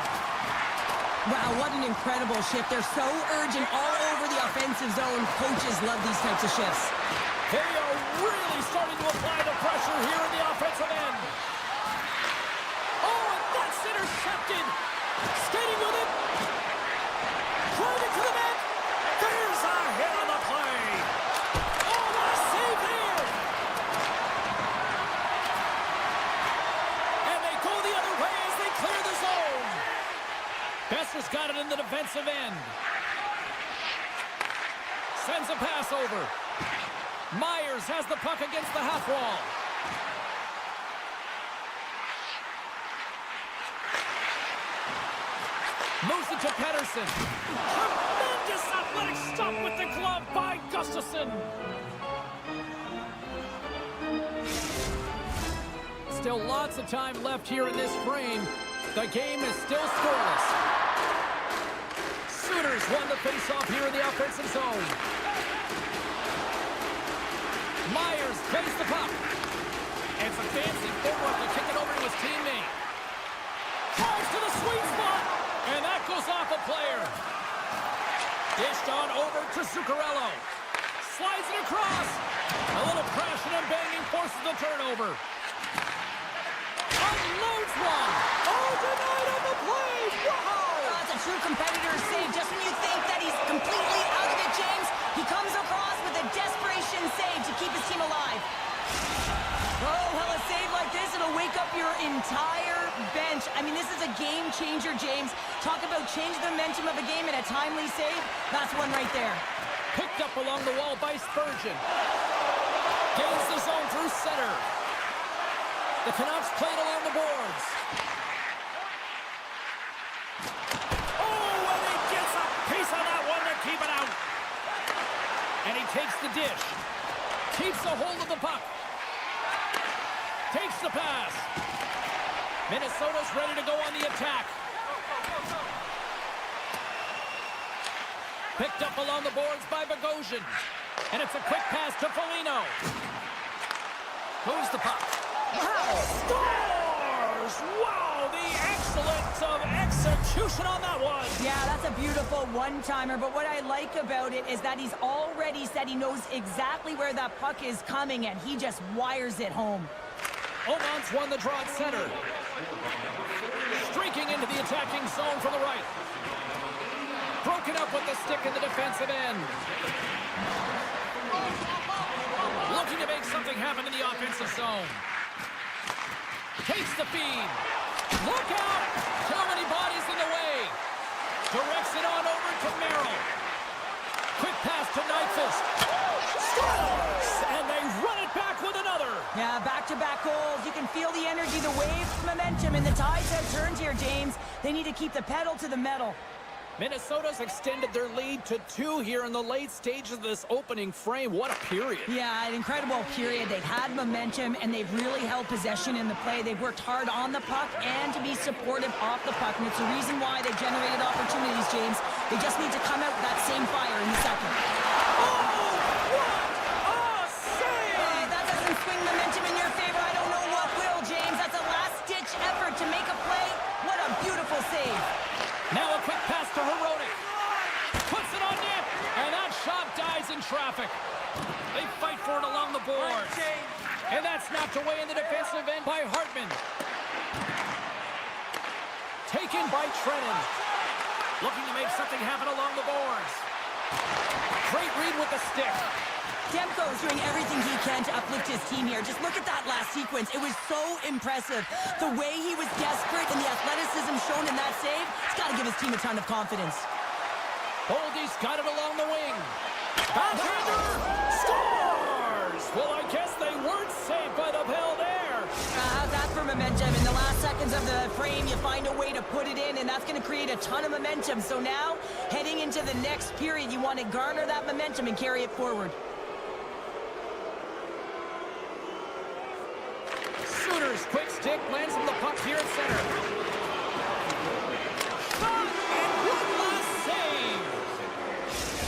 Speaker 2: Wow, what an incredible shift. They're so urgent all over the offensive zone. Coaches love these types of shifts.
Speaker 1: They are really starting to apply the pressure here in the offensive end. Oh, and that's intercepted. Skating with it. Driving to the net. There's a hit on the play. Oh, what a save there. And they go the other way as they clear the zone. Besser's got it in the defensive end. Sends a pass over. Myers has the puck against the half wall. Moves it to Pettersson. Tremendous athletic stop with the glove by Gustafsson. Still lots of time left here in this frame. The game is still scoreless. Sooners won the faceoff here in the offensive zone. Myers plays the puck. It's a fancy footwork to kick it over to his teammate. Tries to the sweet spot, and that goes off a player. Dished on over to Zuccarello. Slides it across. A little crashing and banging forces the turnover. Unloads one. Oh, denied on the play. Wow.
Speaker 2: That's a true competitor's save. Just when you think that he's completely out of it, James, he comes across with a desperation save to keep his team alive. Oh, well, a save like this, it'll wake up your entire bench. I mean, this is a game changer, James. Talk about change the momentum of a game in a timely save. That's one right there.
Speaker 1: Picked up along the wall by Spurgeon. Gains the zone through center. The Canucks played along the boards. Oh, and he gets a piece of that one to keep it out. And he takes the dish. Keeps a hold of the puck. Takes the pass. Minnesota's ready to go on the attack. Picked up along the boards by Bogosian. And it's a quick pass to Foligno. Moves the puck. Wow! Scores! Wow, the excellence of execution on that one.
Speaker 2: Yeah, that's a beautiful one-timer, but what I like about it is that he's already said he knows exactly where that puck is coming, and he just wires it home.
Speaker 1: Oman's won the draw at center. Streaking into the attacking zone from the right. Broken up with the stick in the defensive end. Looking to make something happen in the offensive zone. Takes the feed. Look out! Too many bodies in the way. Directs it on over to Merrill. Quick pass to Nyquist. Scores! And they run it back with another.
Speaker 2: Yeah, back-to-back goals. You can feel the energy, the waves, the momentum, and the tides have turned here, James. They need to keep the pedal to the metal.
Speaker 1: Minnesota's extended their lead to 2 here in the late stages of this opening frame. What a period.
Speaker 2: Yeah, an incredible period. They've had momentum, and they've really held possession in the play. They've worked hard on the puck and to be supportive off the puck, and it's the reason why they've generated opportunities, James. They just need to come out with that same fire in the second.
Speaker 1: Oh, what a save!
Speaker 2: That doesn't swing momentum in your favor. I don't know what will, James. That's a last-ditch effort to make a play. What a beautiful save.
Speaker 1: Now a quick pass to Herodic. Puts it on net, and that shot dies in traffic. They fight for it along the boards. And that's knocked away in the defensive end by Hartman. Taken by Trennan. Looking to make something happen along the boards. Great read with the stick.
Speaker 2: Demko is doing everything he can to uplift his team here. Just look at that last sequence. It was so impressive. The way he was desperate and the athleticism shown in that save, it's got to give his team a ton of confidence.
Speaker 1: Boldy's got it along the wing. Backhander scores! Well, I guess they weren't safe by the bell there.
Speaker 2: How's that for momentum? In the last seconds of the frame, you find a way to put it in, and that's going to create a ton of momentum. So now, heading into the next period, you want to garner that momentum and carry it forward.
Speaker 1: Sooners quick stick lands from the puck here at center. Shot, and one last save.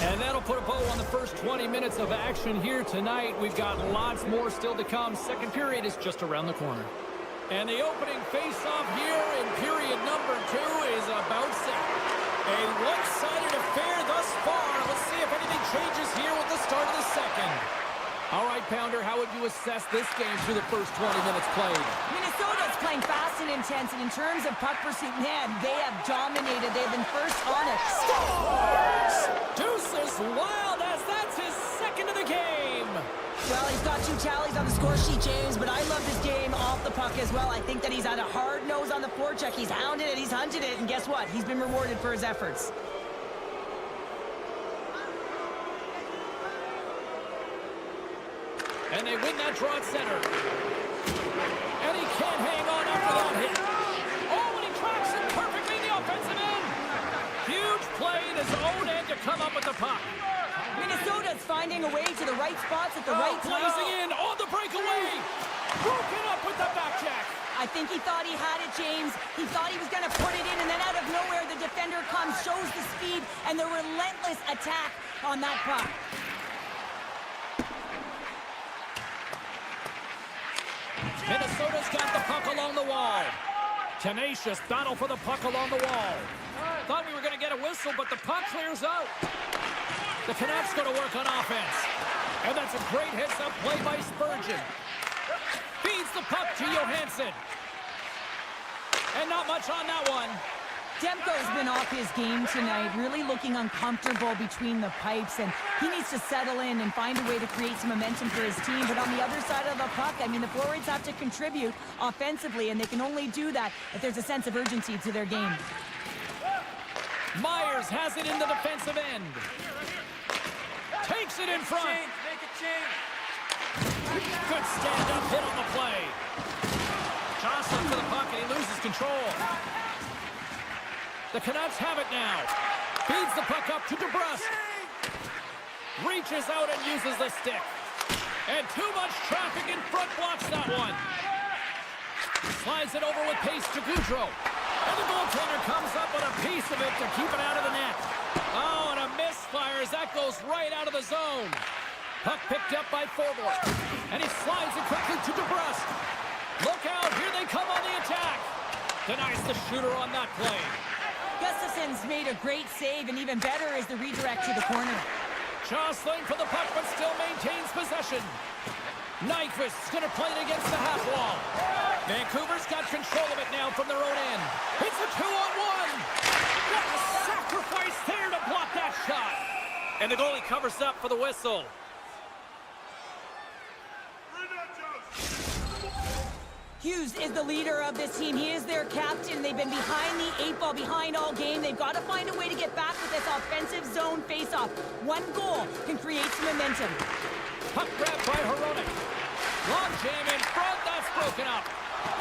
Speaker 1: And that'll put a bow on the first 20 minutes of action here tonight. We've got lots more still to come. Second period is just around the corner. And the opening face-off here in period number 2 is about set. A one-sided affair thus far. Let's see if anything changes here with the start of the second. All right, Pounder, how would you assess this game through the first 20 minutes played?
Speaker 2: Minnesota's playing fast and intense, and in terms of puck pursuit, man, they have dominated. They've been first on it.
Speaker 1: Scores! Deuces Wild as that's his second of the game.
Speaker 2: Well, he's got 2 tallies on the score sheet, James, but I love his game off the puck as well. I think that he's had a hard nose on the forecheck. He's hounded it, he's hunted it, and guess what? He's been rewarded for his efforts.
Speaker 1: And they win that draw at center. And he can't hang on after that hit. Oh, and he tracks it perfectly in the offensive end. Huge play in his own end to come up with the puck.
Speaker 2: Minnesota's finding a way to the right spots at the right time.
Speaker 1: Blazing in on the breakaway. Broken up with the back check.
Speaker 2: I think he thought he had it, James. He thought he was going to put it in, and then out of nowhere, the defender comes, shows the speed, and the relentless attack on that puck.
Speaker 1: Minnesota's got the puck along the wall. Tenacious battle for the puck along the wall. Thought we were going to get a whistle, but the puck clears out. The Canucks going to work on offense. And that's a great heads-up play by Spurgeon. Feeds the puck to Johansson. And not much on that one.
Speaker 2: Demko's been off his game tonight, really looking uncomfortable between the pipes, and he needs to settle in and find a way to create some momentum for his team. But on the other side of the puck, I mean, the forwards have to contribute offensively, and they can only do that if there's a sense of urgency to their game.
Speaker 1: Myers has it in the defensive end. Takes it in front.
Speaker 3: Make a change.
Speaker 1: Good stand-up hit on the play. Jostling for the puck, and he loses control. The Canucks have it now. Feeds the puck up to DeBrusque. Reaches out and uses the stick. And too much traffic in front blocks that one. Slides it over with pace to Goudreau. And the goaltender comes up with a piece of it to keep it out of the net. Oh, and a misfire as that goes right out of the zone. Puck picked up by Forbort. And he slides it quickly to DeBrusque. Look out, here they come on the attack. Denies the shooter on that play.
Speaker 2: Gustafson's made a great save, and even better is the redirect to the corner.
Speaker 1: Jostling for the puck, but still maintains possession. Nyquist's going to play it against the half wall. Vancouver's got control of it now from their own end. It's a 2-on-1. What a sacrifice there to block that shot. And the goalie covers up for the whistle.
Speaker 2: Hughes is the leader of this team. He is their captain. They've been behind the 8-ball, behind all game. They've got to find a way to get back with this offensive zone face-off. One goal can create some momentum.
Speaker 1: Puck grab by Hronek. Long jam in front. That's broken up.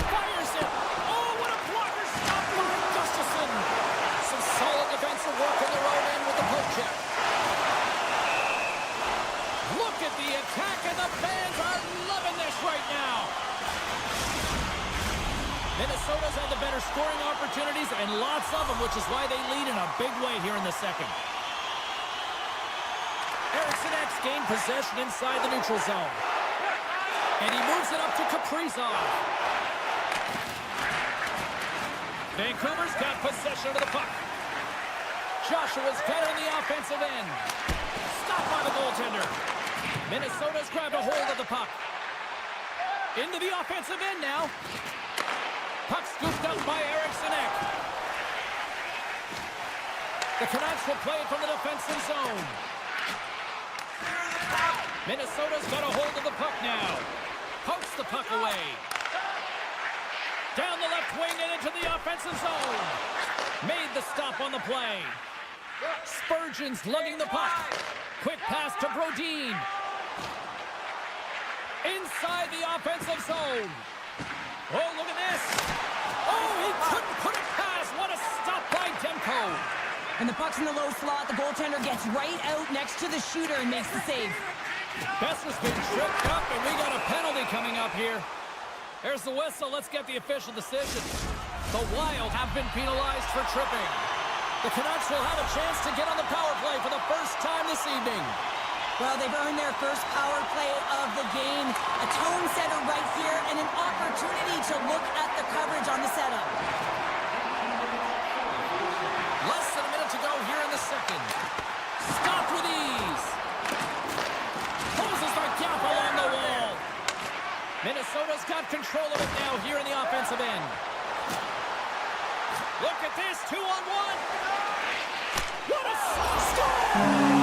Speaker 1: Fires it. Oh, what a blocker stop by Gustafsson. Some solid defensive work in their own end with the poke check. Look at the attack, and the fans are loving this right now. Minnesota's had the better scoring opportunities, and lots of them, which is why they lead in a big way here in the second. Ericsson's gained possession inside the neutral zone. And he moves it up to Kaprizov. Vancouver's got possession of the puck. Joshua's better in the offensive end. Stopped by the goaltender. Minnesota's grabbed a hold of the puck. Into the offensive end now. Puck scooped up by Eriksson. The Canucks will play it from the defensive zone. Minnesota's got a hold of the puck now. Pokes the puck away. Down the left wing and into the offensive zone. Made the stop on the play. Spurgeon's lugging the puck. Quick pass to Brodin. Inside the offensive zone. Oh, look at this. Oh, he couldn't put it past. What a stop by Demko.
Speaker 2: And the puck's in the low slot. The goaltender gets right out next to the shooter and makes the save.
Speaker 1: Besser's been tripped up, and we got a penalty coming up here. There's the whistle. Let's get the official decision. The Wild have been penalized for tripping. The Canucks will have a chance to get on the power play for the first time this evening.
Speaker 2: Well, they've earned their first power play of the game. A tone setter right here and an opportunity to look at the coverage on the setup.
Speaker 1: Less than a minute to go here in the second. Stopped with ease. Closes the gap along the wall. Minnesota's got control of it now here in the offensive end. Look at this, 2-on-1. What a score!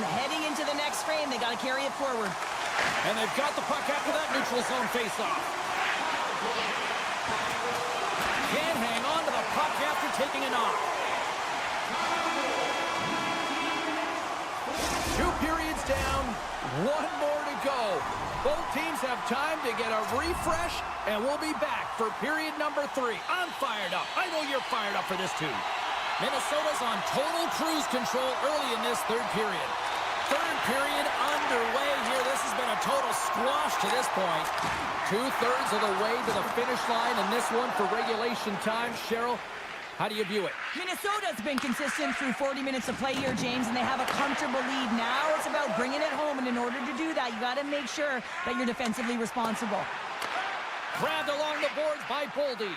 Speaker 2: Heading into the next frame, they got to carry it forward.
Speaker 1: And they've got the puck after that neutral zone faceoff. Can't hang on to the puck after taking a knock. 2 periods down, 1 more to go. Both teams have time to get a refresh, and we'll be back for period number 3. I'm fired up. I know you're fired up for this too. Minnesota's on total cruise control early in this 3rd period. 3rd period underway here. This has been a total squash to this point. 2/3 of the way to the finish line in this one for regulation time. Cheryl, how do you view it?
Speaker 2: Minnesota's been consistent through 40 minutes of play here, James, and they have a comfortable lead. Now it's about bringing it home, and in order to do that, you got to make sure that you're defensively responsible.
Speaker 1: Grabbed along the boards by Boldy.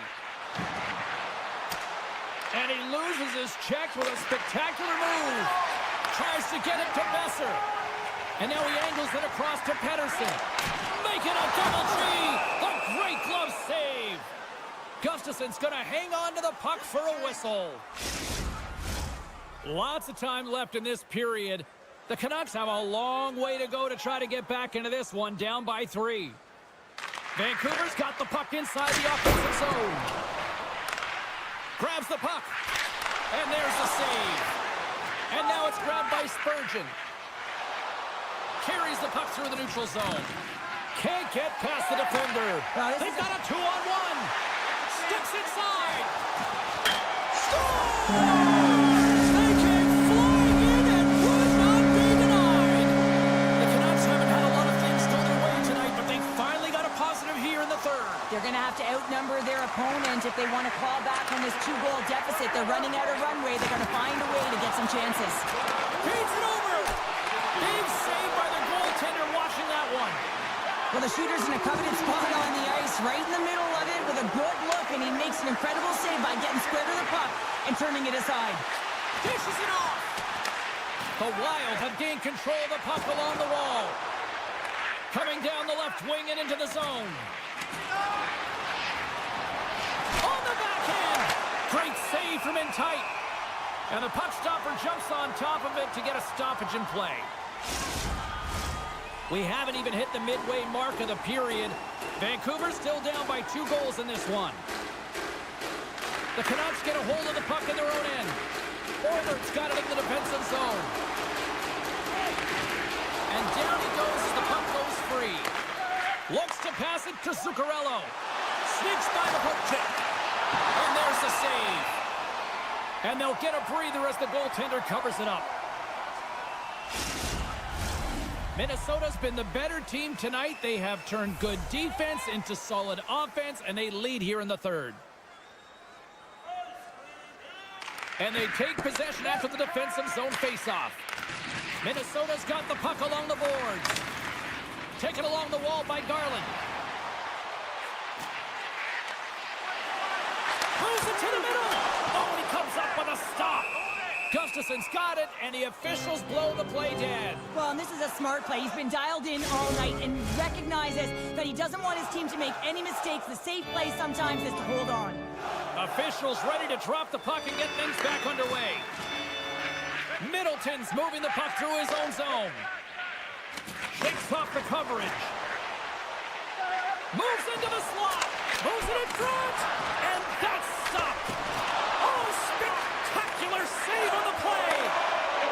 Speaker 1: And he loses his check with a spectacular move. Tries to get it to Besser. And now he angles it across to Pettersson. Making a double tree. A great glove save. Gustafsson's going to hang on to the puck for a whistle. Lots of time left in this period. The Canucks have a long way to go to try to get back into this one, down by 3. Vancouver's got the puck inside the offensive zone. Grabs the puck. And there's the save. And now it's grabbed by Spurgeon. Carries the puck through the neutral zone. Can't get past the defender. They've got a 2-on-1. Sticks inside. Score! They came flying in and would not be denied. The Canucks haven't had a lot of things go their way tonight, but they finally got a positive here in the 3rd.
Speaker 2: They're going to have to outnumber their opponent if they want to claw back on this 2-goal deficit. They're running out of runway. They're going to find a way to get some chances.
Speaker 1: Feeds it over. Big save by the goaltender watching that one.
Speaker 2: Well, the shooter's in a coveted spot on the ice, right in the middle of it with a good look, and he makes an incredible save by getting square to the puck and turning it aside.
Speaker 1: Dishes it off. The Wild have gained control of the puck along the wall. Coming down the left wing and into the zone. On the backhand. Great save from in tight. And the puck stopper jumps on top of it to get a stoppage in play. We haven't even hit the midway mark of the period. Vancouver's still down by 2 goals in this one. The Canucks get a hold of the puck in their own end. Orbert's got it in the defensive zone. And down he goes as the puck goes free. Looks to pass it to Zuccarello. Sneaks by the poke check. And there's the save. And they'll get a breather as the goaltender covers it up. Minnesota's been the better team tonight. They have turned good defense into solid offense, and they lead here in the 3rd. And they take possession after the defensive zone faceoff. Minnesota's got the puck along the boards. Taken along the wall by Garland. Moves it to the middle. Oh, he comes up with a stop. Gustafsson's got it, and the officials blow the play dead.
Speaker 2: Well, and this is a smart play. He's been dialed in all night and recognizes that he doesn't want his team to make any mistakes. The safe play sometimes is to hold on.
Speaker 1: Officials ready to drop the puck and get things back underway. Middleton's moving the puck through his own zone. Shakes off the coverage. Moves into the slot. Moves it in front. And that's stopped. Oh, spectacular save on the play.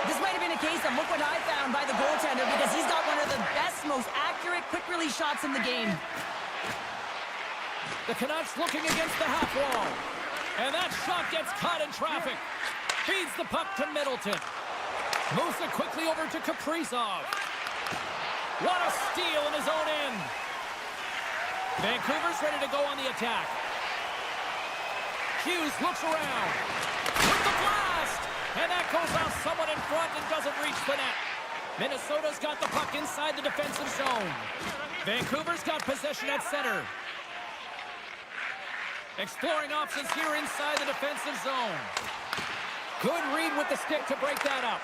Speaker 2: This might have been a case of look what I found by the goaltender because he's got one of the best, most accurate quick-release shots in the game.
Speaker 1: The Canucks looking against the half wall. And that shot gets caught in traffic. Feeds the puck to Middleton. Moves it quickly over to Kaprizov. What a steal in his own end. Vancouver's ready to go on the attack. Hughes looks around. With the blast! And that goes off someone in front and doesn't reach the net. Minnesota's got the puck inside the defensive zone. Vancouver's got possession at center. Exploring options here inside the defensive zone. Good read with the stick to break that up.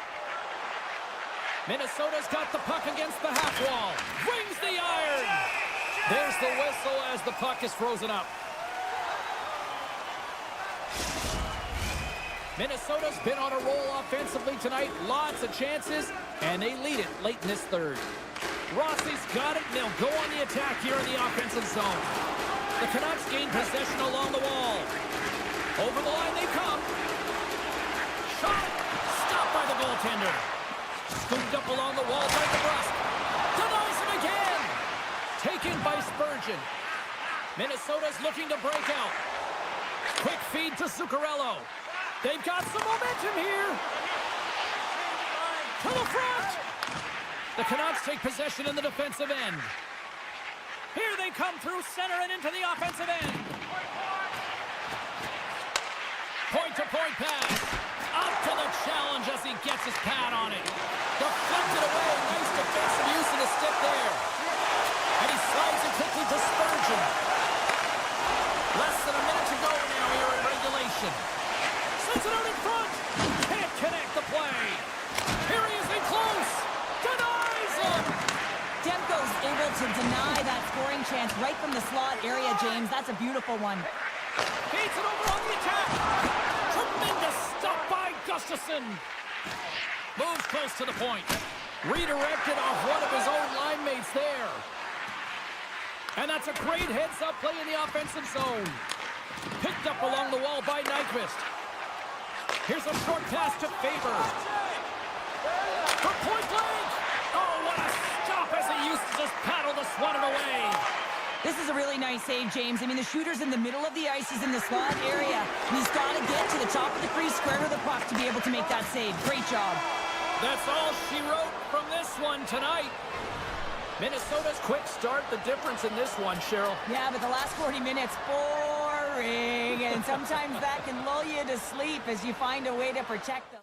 Speaker 1: Minnesota's got the puck against the half wall. Rings the iron. There's the whistle as the puck is frozen up. Minnesota's been on a roll offensively tonight. Lots of chances, and they lead it late in this third. Rossi's got it, and they'll go on the attack here in the offensive zone. The Canucks gain possession along the wall. Over the line they come. Shot! Stopped by the goaltender. Scooped up along the wall by DeBrusque. Denies him again! Taken by Spurgeon. Minnesota's looking to break out. Quick feed to Zuccarello. They've got some momentum here. To the front! The Canucks take possession in the defensive end. Here they come through center and into the offensive end. Point-to-point pass. Up to the challenge as he gets his pad on it. Deflected away. Nice defensive use of the stick there. And he slides it quickly to Spurgeon. Less than a minute to go now here in regulation. Sends it out in front. Can't connect the play. Here he is in close. Denies him.
Speaker 2: Demko's able to deny that scoring chance right from the slot area, James. That's a beautiful one.
Speaker 1: Feeds it over on the attack. Tremendous stop by Gustafsson. Moves close to the point. Redirected off one of his own line mates there. And that's a great heads-up play in the offensive zone. Picked up along the wall by Nyquist. Here's a short pass to Faber. For point blank. Oh, what a stop as he used to just paddle to swat it away.
Speaker 2: This is a really nice save, James. I mean, the shooter's in the middle of the ice. He's in the slot area. And he's got to get to the top of the crease, square to the puck to be able to make that save. Great job.
Speaker 1: That's all she wrote from this one tonight. Minnesota's quick start, the difference in this one, Cheryl.
Speaker 2: Yeah, but the last 40 minutes, boring. And sometimes that can lull you to sleep as you find a way to protect them.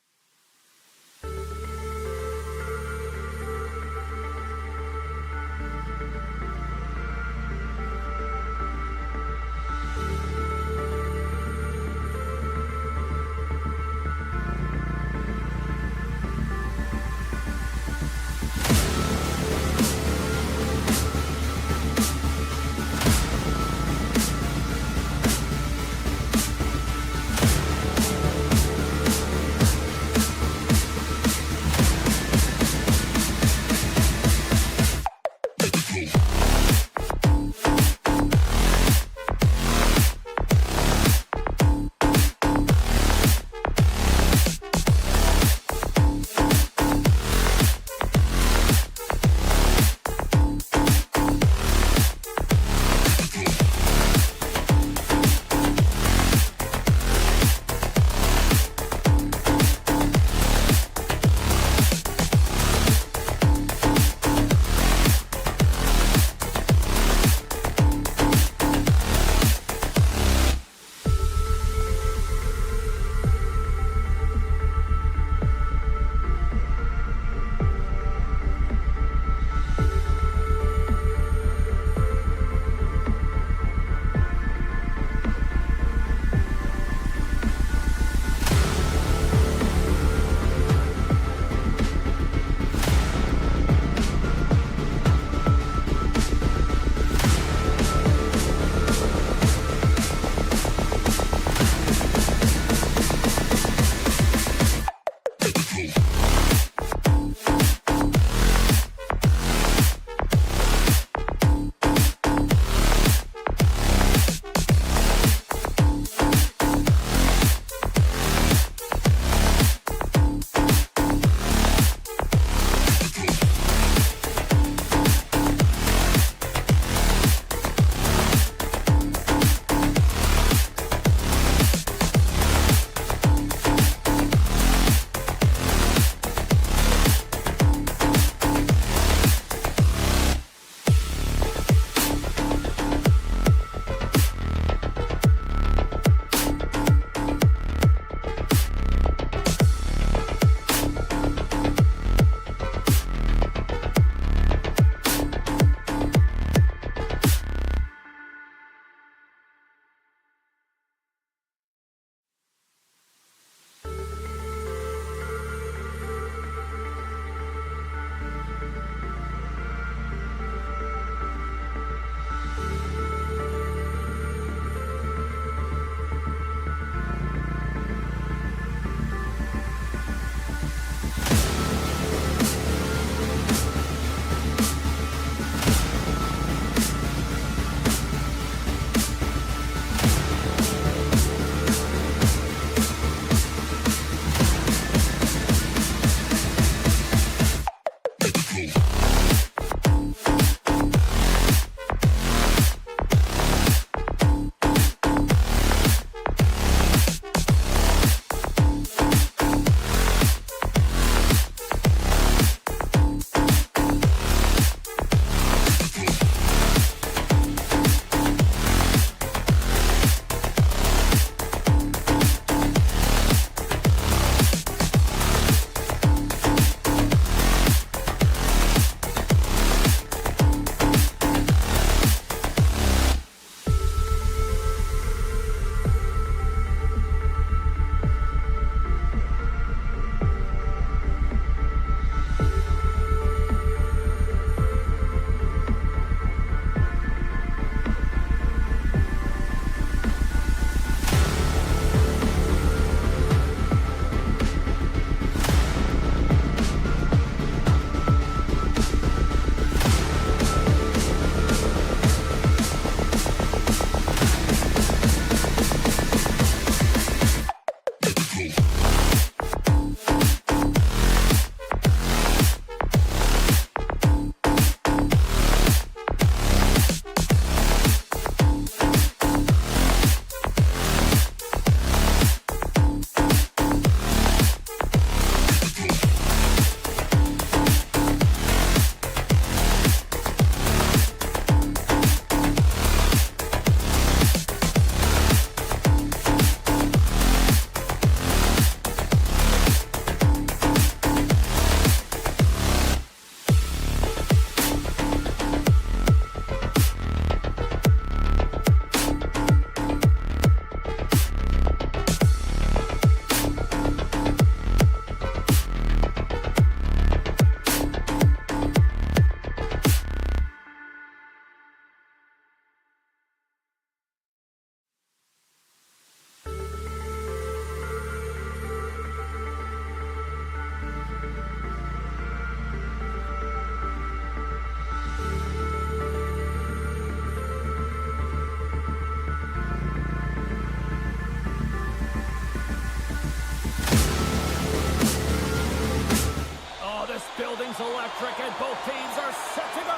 Speaker 1: electric, and both teams are set to go.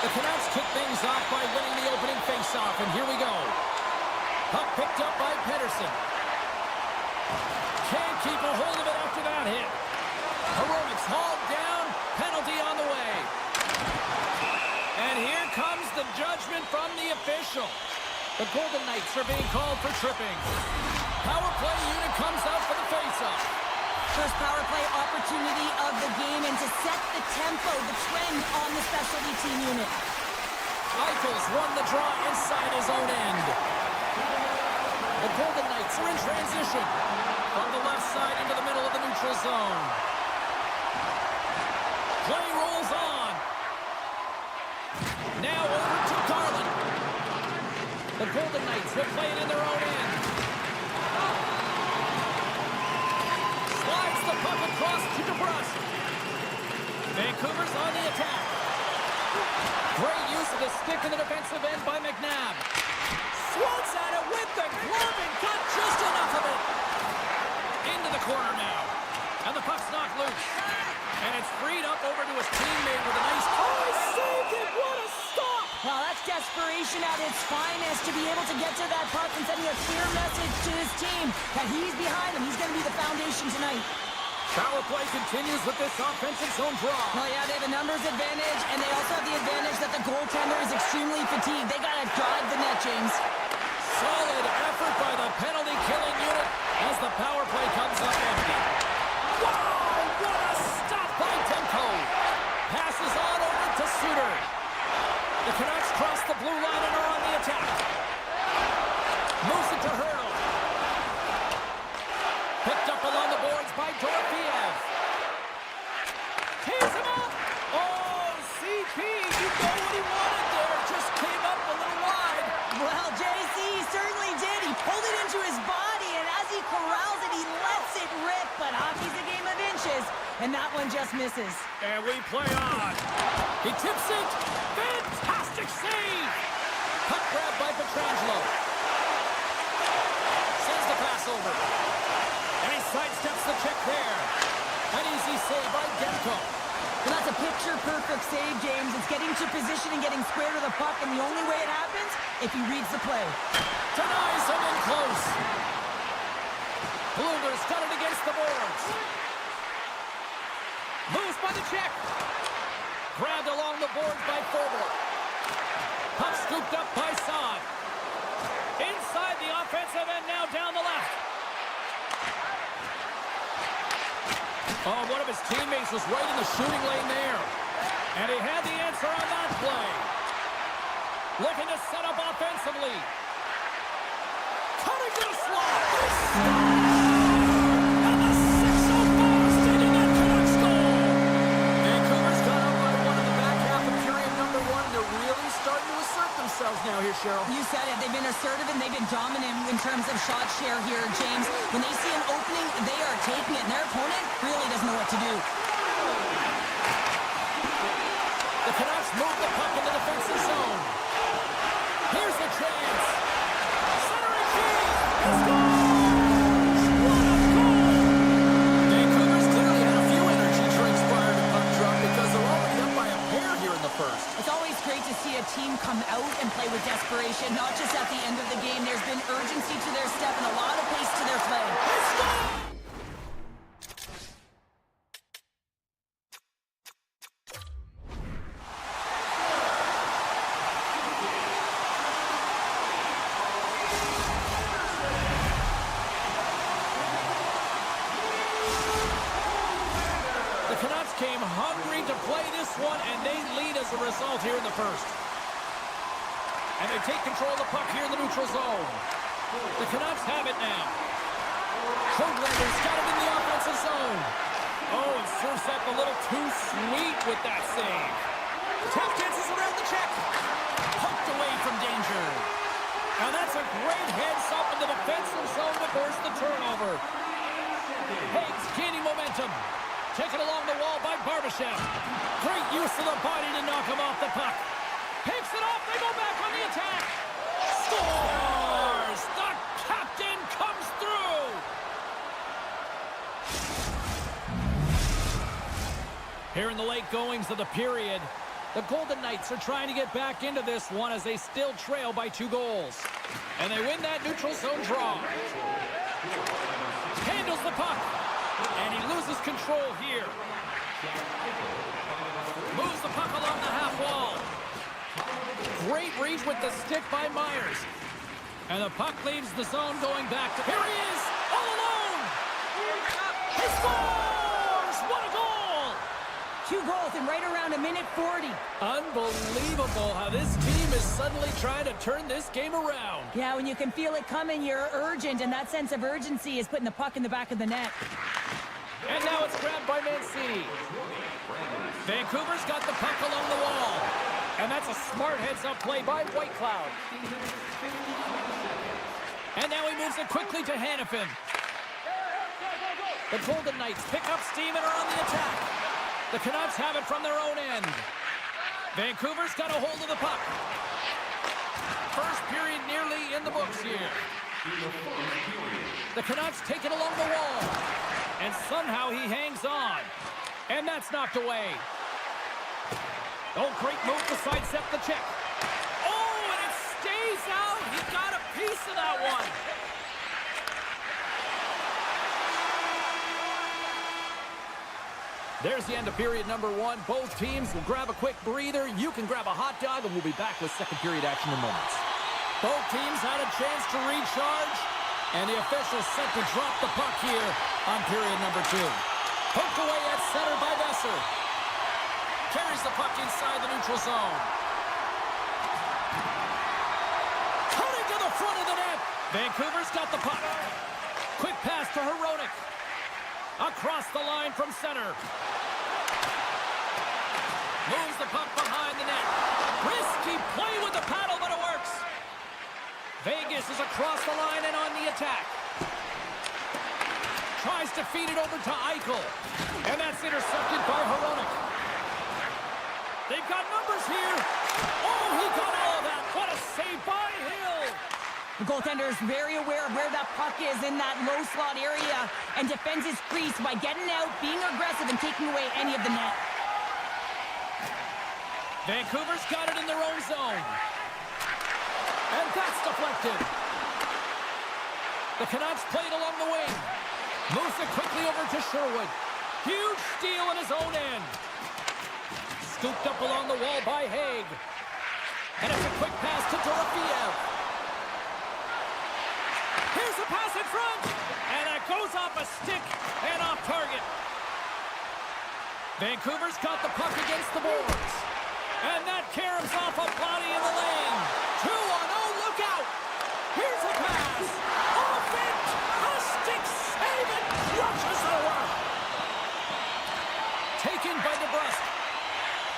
Speaker 1: The Canucks kick things off by winning the opening faceoff, and here we go. Puck picked up by Pedersen. Can't keep a hold of it after that hit. Heroics hauled down, penalty on the way. And here comes the judgment from the official. The Golden Knights are being called for tripping. Power play unit comes out for the faceoff.
Speaker 2: First power play opportunity of the game, and to set the tempo, the trend on the specialty team unit.
Speaker 1: Eichel's won the draw inside his own end. The Golden Knights are in transition from the left side into the middle of the neutral zone. Play rolls on. Now over to Garland. The Golden Knights will play it in their own end. Slides the puck across to DeBrusque. Vancouver's on the attack. Great use of the stick in the defensive end by McNabb. Swats at it with the glove and got just enough of it. Into the corner now. And the puck's knocked loose. And it's freed up over to his teammate with a nice... Oh, he saved it! What a stop!
Speaker 2: Well, that's desperation at its finest, to be able to get to that puck and sending a clear message to his team that he's behind him. He's going to be the foundation tonight.
Speaker 1: Power play continues with this offensive zone draw.
Speaker 2: Well, yeah, they have a numbers advantage, and they also have the advantage that the goaltender is extremely fatigued. They got to drive the net, James.
Speaker 1: Solid effort by the penalty-killing unit as the power play comes up empty. Wow, what a stop by Demko. Passes on over to Suter. The Canucks cross the blue line and are on the attack. Moves it to Hurdle. Picked up along the boards by Dorofiev. Tees him up. Oh, CP, you know what he wanted there. Just came up a little wide.
Speaker 2: Well, JC certainly did. He pulled it into his body, and as he corrals it, he lets it rip. But hockey's a game of inches, and that one just misses.
Speaker 1: And we play on. He tips it. Fantastic save. Puck grab by Pietrangelo. Sends the pass over. And he sidesteps the check there. An easy save by Demko.
Speaker 2: And that's a picture-perfect save, James. It's getting to position and getting square to the puck, and the only way it happens, if he reads the play.
Speaker 1: Denies him in close. Blueger's got it against the boards. Moves by the check. Grabbed along the boards by Forbort. Puck scooped up by Saad. Inside the offensive end, now down the left. Oh, one of his teammates was right in the shooting lane there. And he had the answer on that play. Looking to set up offensively. Cutting to the slot. And the 6:04 stating that Canucks goal. Vancouver's got up by one in the back half of period number one. They're really starting to assert themselves now here, Cheryl.
Speaker 2: You said it. They've been assertive and they've been dominant in terms of shot share here, James. When they see an opening, they are taking it, and their opponent really doesn't know what to do.
Speaker 1: The Canucks move the puck in the defensive zone. Here's the chance. Centering key. He scores! What a goal! Vancouver's clearly had a few energy drinks prior to puck drop because they're already up by a pair here in the first.
Speaker 2: It's always great to see a team come out and play with desperation, not just at the end of the game. There's been urgency to their step and a lot of pace to their play.
Speaker 1: They score! Came hungry to play this one, and they lead as a result here in the first. And they take control of the puck here in the neutral zone. The Canucks have it now. Kroglander's got it in the offensive zone. Oh, and Sursep a little too sweet with that save. Tap dances around the check. Poked away from danger. Now that's a great heads-up in the defensive zone to force the turnover. Higgs gaining momentum. Taken along the wall by Barbashev. Great use of the body to knock him off the puck. Picks it off. They go back on the attack. Scores! The captain comes through! late goings of the period. The Golden Knights are trying to get back into this one as they still trail by 2 goals. And they win that neutral zone draw. Handles the puck. And he loses control here. Moves the puck along the half wall. Great reach with the stick by Myers. And the puck leaves the zone going back to... Here he is! All alone! He scores! What a goal!
Speaker 2: 2 goals in right around a minute 40.
Speaker 1: Unbelievable how this team is suddenly trying to turn this game around.
Speaker 2: Yeah, when you can feel it coming, you're urgent, and that sense of urgency is putting the puck in the back of the net.
Speaker 1: And now it's grabbed by Mancini. Vancouver's got the puck along the wall. And that's a smart heads-up play by Whitecloud. And now he moves it quickly to Hanifin. The Golden Knights pick up steam and are on the attack. The Canucks have it from their own end. Vancouver's got a hold of the puck. First period nearly in the books here. The Canucks take it along the wall. And somehow he hangs on. And that's knocked away. Oh, great move to sidestep the check. Oh, and it stays out. He got a piece of that one. There's the end of period number 1. Both teams will grab a quick breather. You can grab a hot dog, and we'll be back with second period action in moments. Both teams had a chance to recharge, and the officials set to drop the puck here on period number 2. Poked away at center by Besser. Carries the puck inside the neutral zone. Cutting to the front of the net. Vancouver's got the puck. Quick pass to Hronek. Across the line from center. Moves the puck behind the net. Risky play with the paddle, but it works. Vegas is across the line and on the attack. Tries to feed it over to Eichel. And that's intercepted by Hronek. They've got numbers here. Oh, he got all of that. What a save by Hill.
Speaker 2: The goaltender is very aware of where that puck is in that low slot area and defends his crease by getting out, being aggressive, and taking away any of the net.
Speaker 1: Vancouver's got it in their own zone. And that's deflected. The Canucks played along the wing. Moves it quickly over to Sherwood. Huge steal in his own end. Scooped up along the wall by Haig. And it's a quick pass to Dorofiev. Here's a pass in front. And it goes off a stick and off target. Vancouver's got the puck against the boards. And that caroms off a body in the lane. 2-on-0, look out. Here's a pass. Off it. A stick save it. Rushes the work. Taken by DeBrusque.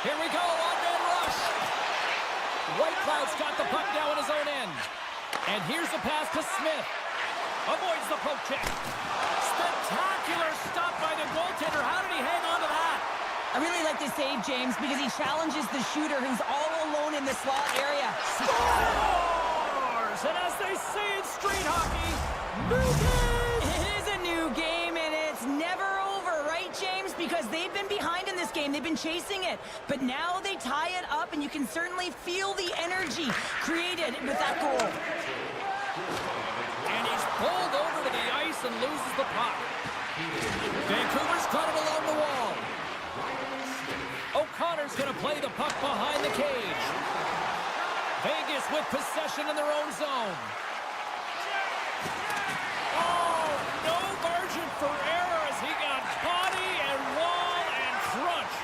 Speaker 1: Here we go, on-man rush. Whitecloud's got the puck now in his own end. And here's the pass to Smith. Avoids the poke check. Spectacular stop by the goaltender. How did he hang on to that?
Speaker 2: I really like this save, James, because he challenges the shooter who's all alone in the slot area.
Speaker 1: Scores! And as they say in street hockey, new game!
Speaker 2: It is a new game, and it's never over, right, James? Because they've been behind in this game. They've been chasing it. But now they tie it up, and you can certainly feel the energy created with that goal.
Speaker 1: And he's pulled over to the ice and loses the puck. Vancouver's got it along the wall. O'Connor's going to play the puck behind the cage. Vegas with possession in their own zone. Oh, no margin for error as he got body and wall and crunch.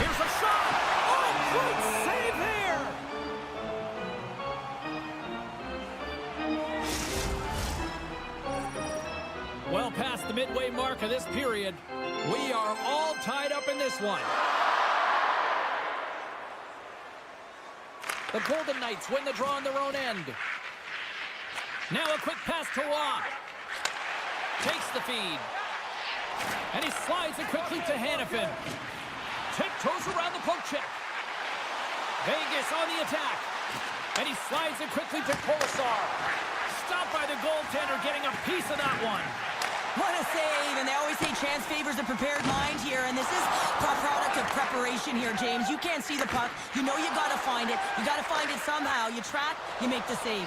Speaker 1: Here's a shot. Oh, great save there. Well past the midway mark of this period, we are all tied up in this one. The Golden Knights win the draw on their own end. Now a quick pass to Waugh. Takes the feed. And he slides it quickly to Hanifin. Tiptoes around the poke check. Vegas on the attack. And he slides it quickly to Kolasar. Stopped by the goaltender, getting a piece of that one.
Speaker 2: What a save, and they always say chance favors a prepared mind here, and this is a product of preparation here, James. You can't see the puck. You know you gotta find it. You gotta find it somehow. You track, you make the save.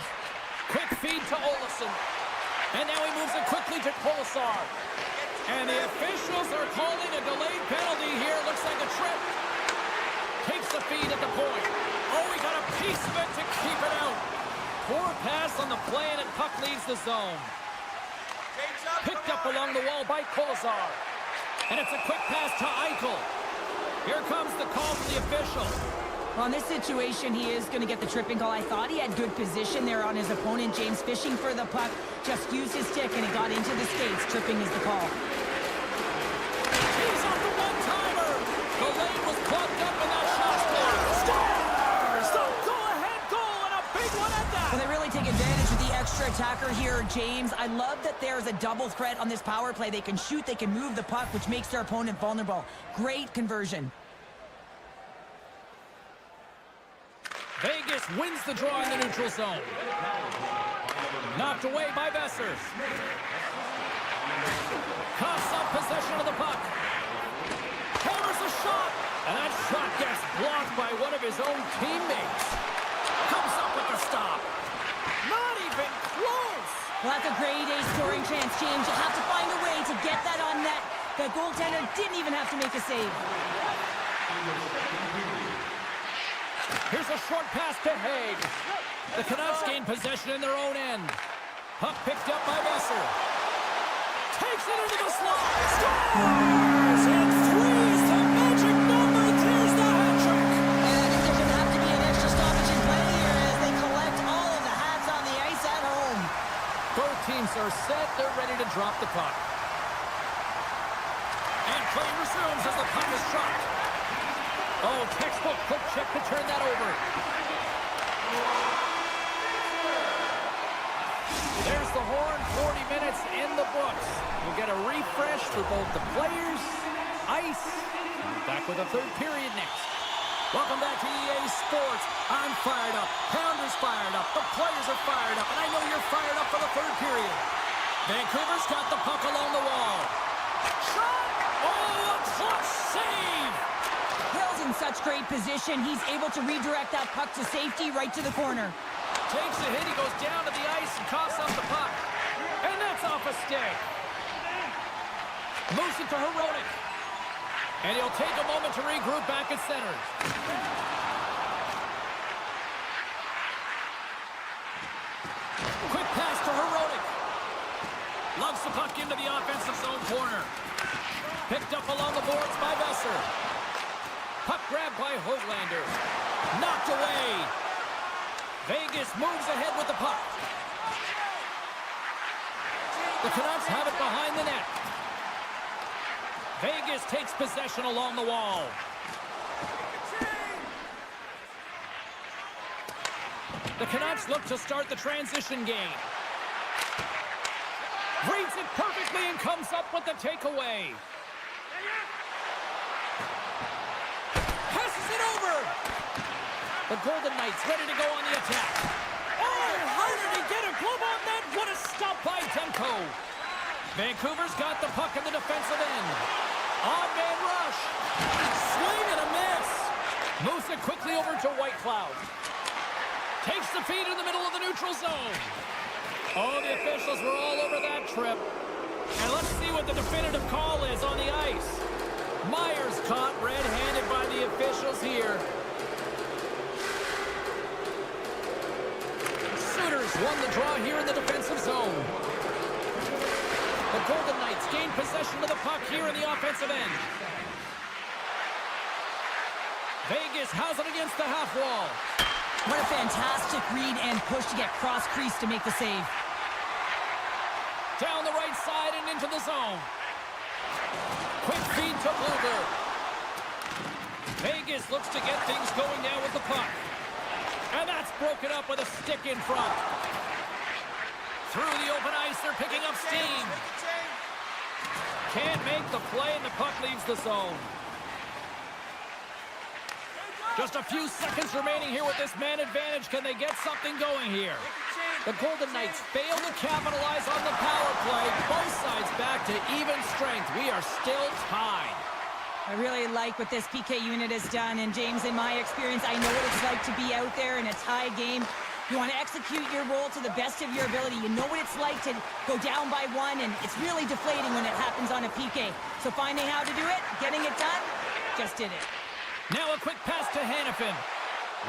Speaker 1: Quick feed to Olofsson. And now he moves it quickly to Kolesar. And the officials are calling a delayed penalty here. Looks like a trip. Takes the feed at the point. Oh, he got a piece of it to keep it out. Poor pass on the play, and the puck leaves the zone. Picked up along the wall by Kolesar. And it's a quick pass to Eichel. Here comes the call from the official.
Speaker 2: Well, in this situation, he is going to get the tripping call. I thought he had good position there on his opponent. James fishing for the puck. Just used his stick, and it got into the skates. Tripping is the call.
Speaker 1: He's off the one-timer. The lane was plugged up, and that shot's clear. Scores! The go-ahead goal, and a big one at that.
Speaker 2: Well, they really take advantage of the extra attacker here, James. I love that there's a double threat on this power play. They can shoot, they can move the puck, which makes their opponent vulnerable. Great conversion.
Speaker 1: Vegas wins the draw in the neutral zone. Knocked away by Bessers. Coughs up possession of the puck. Hammers a shot. And that shot gets blocked by one of his own teammates. Comes up with the stop. Not even close.
Speaker 2: Well, that's a grade A scoring chance, James. You'll have to find a way to get that on net. The goaltender didn't even have to make a save.
Speaker 1: Here's a short pass to Haig. The Canucks gain possession in their own end. Puck picked up by Besser. Takes it into the slot. Scores! And threes the magic number. There's the hat trick.
Speaker 2: And I think there's going to have to be an extra stoppage in play here as they collect all of the hats on the ice at home.
Speaker 1: Both teams are set. They're ready to drop the puck. And play resumes as the puck is dropped. Oh, textbook quick check to turn that over. There's the horn, 40 minutes in the books. We'll get a refresh for both the players, ice, and back with a third period next. Welcome back to EA Sports. I'm fired up, Pounder's fired up, the players are fired up, and I know you're fired up for the third period. Vancouver's got the puck along the wall. Shot! Oh, a clutch save!
Speaker 2: Hill's in such great position, he's able to redirect that puck to safety right to the corner.
Speaker 1: Takes a hit, he goes down to the ice and coughs up the puck. And that's off a stick. Moves it to Heronic. And he'll take a moment to regroup back at center. Quick pass to Heronic. Loves the puck into the offensive zone corner. Picked up along the boards by Besser. Puck grabbed by Höglander. Knocked away. Vegas moves ahead with the puck. The Canucks have it behind the net. Vegas takes possession along the wall. The Canucks look to start the transition game. Reads it perfectly and comes up with the takeaway. Passes it over. The Golden Knights ready to go on the attack. Oh, how did he get a glove on that? What a stop by Demko. Vancouver's got the puck in the defensive end. Odd man rush. Swing and a miss. Moves it quickly over to Whitecloud. Takes the feed in the middle of the neutral zone. Oh, the officials were all over that trip. And let's see what the definitive call is on the ice. Myers caught red-handed by the officials here. Sooners won the draw here in the defensive zone. The Golden Knights gain possession of the puck here in the offensive end. Vegas has it against the half wall.
Speaker 2: What a fantastic read and push to get cross-crease to make the save.
Speaker 1: Down the right side and into the zone. Quick feed to Bluger. Vegas looks to get things going now with the puck. And that's broken up with a stick in front. Through the open ice, they're picking up steam. Can't make the play, and the puck leaves the zone. Just a few seconds remaining here with this man advantage. Can they get something going here? The Golden Knights fail to capitalize on the power play. Both sides back to even strength. We are still tied.
Speaker 2: I really like what this PK unit has done. And James, in my experience, I know what it's like to be out there in a tie game. You want to execute your role to the best of your ability. You know what it's like to go down by one, and it's really deflating when it happens on a PK. So finding how to do it, getting it done, just did it.
Speaker 1: Now a quick pass to Hanifin.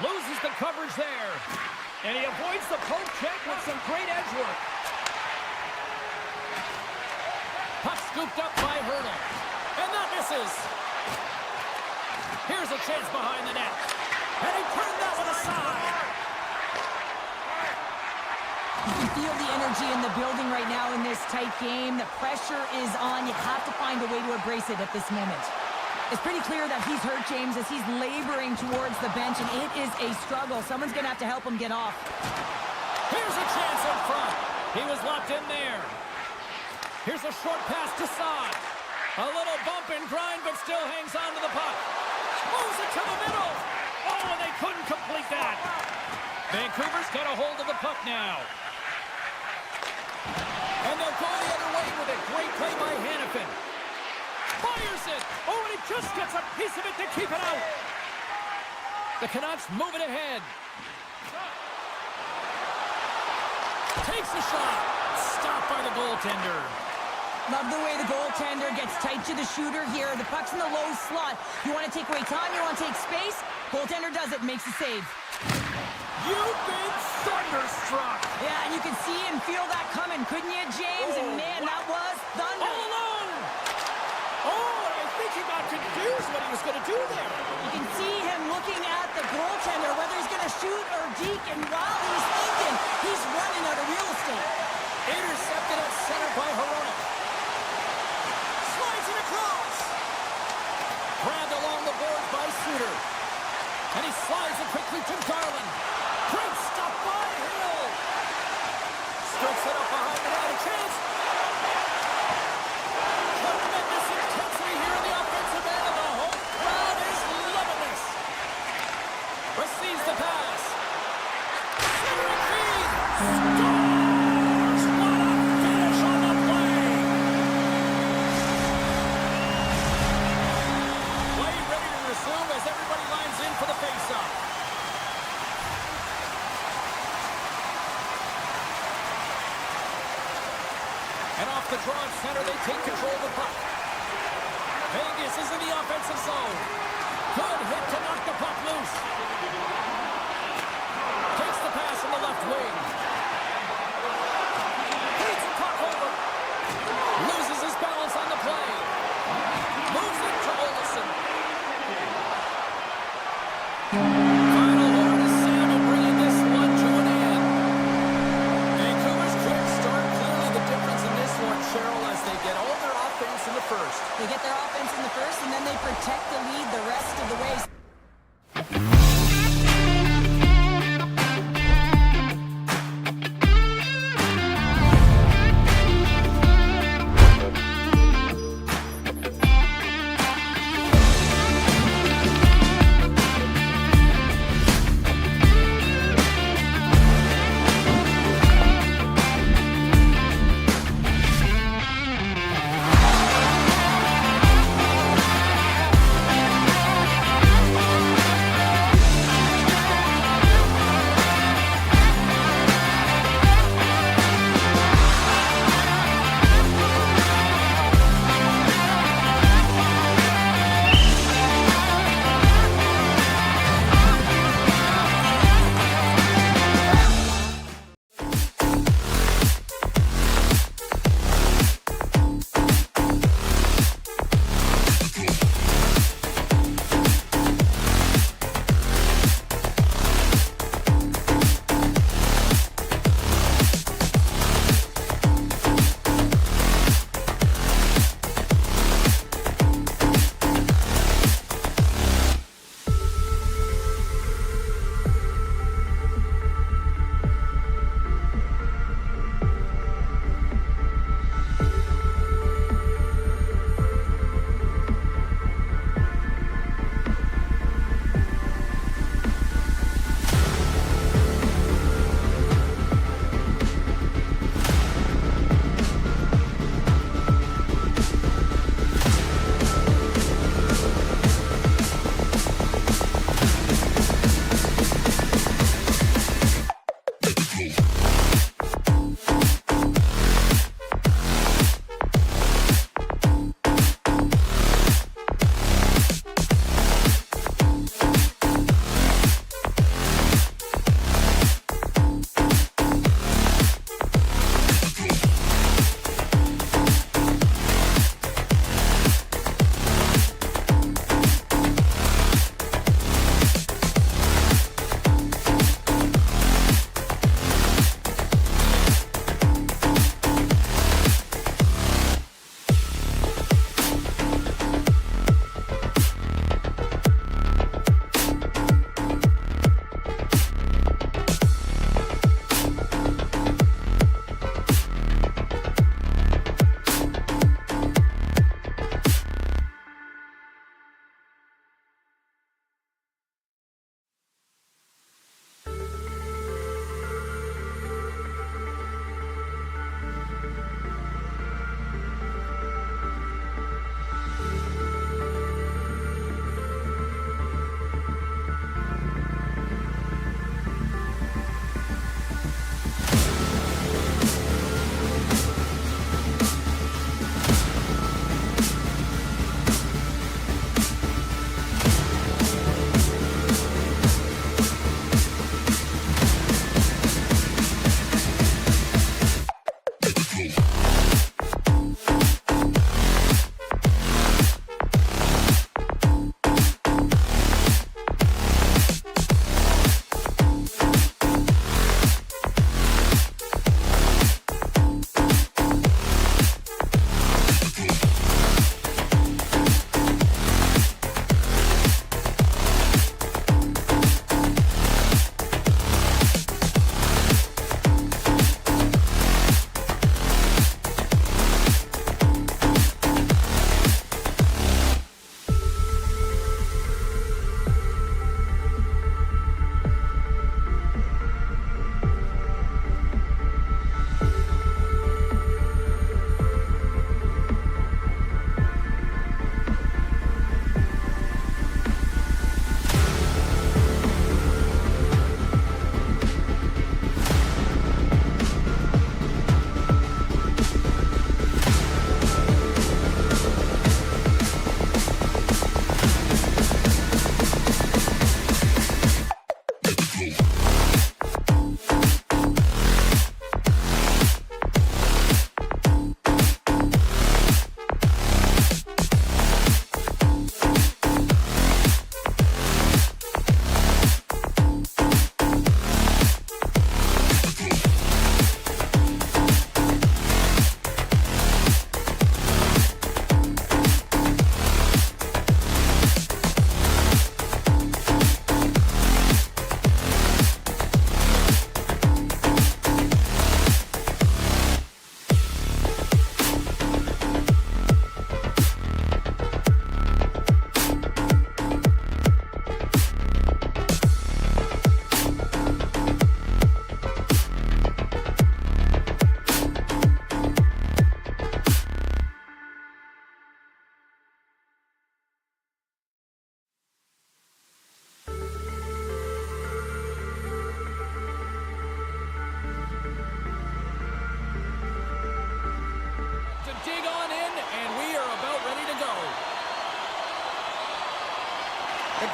Speaker 1: Loses the coverage there. And he avoids the poke check with some great edge work. Puck scooped up by Hurdle. And that misses. Here's a chance behind the net. And he turned that one aside.
Speaker 2: You can feel the energy in the building right now in this tight game. The pressure is on. You have to find a way to embrace it at this moment. It's pretty clear that he's hurt, James, as he's laboring towards the bench, and it is a struggle. Someone's going to have to help him get off.
Speaker 1: Here's a chance in front. He was locked in there. Here's a short pass to Saad. A little bump and grind, but still hangs on to the puck. Moves it to the middle. Oh, and they couldn't complete that. Vancouver's got a hold of the puck now. And they'll go the other way with it. Great play by Hanifin. Fires it. Oh, and he just gets a piece of it to keep it out. The Canucks move it ahead. Takes a shot. Stopped by the goaltender.
Speaker 2: Love the way the goaltender gets tight to the shooter here. The puck's in the low slot. You want to take away time, you want to take space. Goaltender does it, makes a save.
Speaker 1: You've been thunderstruck.
Speaker 2: Yeah, and you can see and feel that coming, couldn't you, James?
Speaker 1: Oh,
Speaker 2: and man, that was thunder.
Speaker 1: All alone. Oh, and I think he got confused what he was going to do there.
Speaker 2: You can see him looking at the goaltender, whether he's going to shoot or deke, and while he's thinking, he's running out of real estate.
Speaker 1: Intercepted at center by Hronek. Slides it across. Grabbed along the boards by Suter. And he slides it quickly to Garland. Great stop by Hill. Strikes it up behind the net. A chance. Tremendous intensity here in the offensive end. And the home crowd is loving this. Receives the pass. Centering feed. Scores! What a finish on the play. Play ready to resume as everybody lines in for the face-off. And off the draw at center, they take control of the puck. Vegas is in the offensive zone. Good hit to knock the puck loose. Takes the pass from the left wing. Beats the puck over. Loses his balance on the play. Moves it to Olsen. Final word is Salmon bringing this one to an end. Vancouver's quick start, clearly the difference in this one, Cheryl, as they get all their offense in the first.
Speaker 2: They get their offense in the first, and then they protect the lead the rest of the way.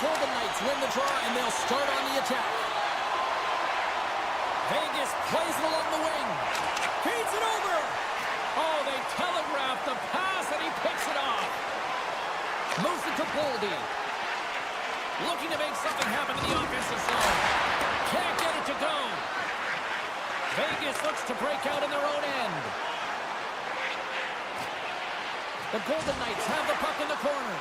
Speaker 1: Golden Knights win the draw, and they'll start on the attack. Vegas plays it along the wing. Feeds it over. Oh, they telegraphed the pass, and he picks it off. Moves it to Boldy. Looking to make something happen in the offensive zone. Can't get it to go. Vegas looks to break out in their own end. The Golden Knights have the puck in the corner.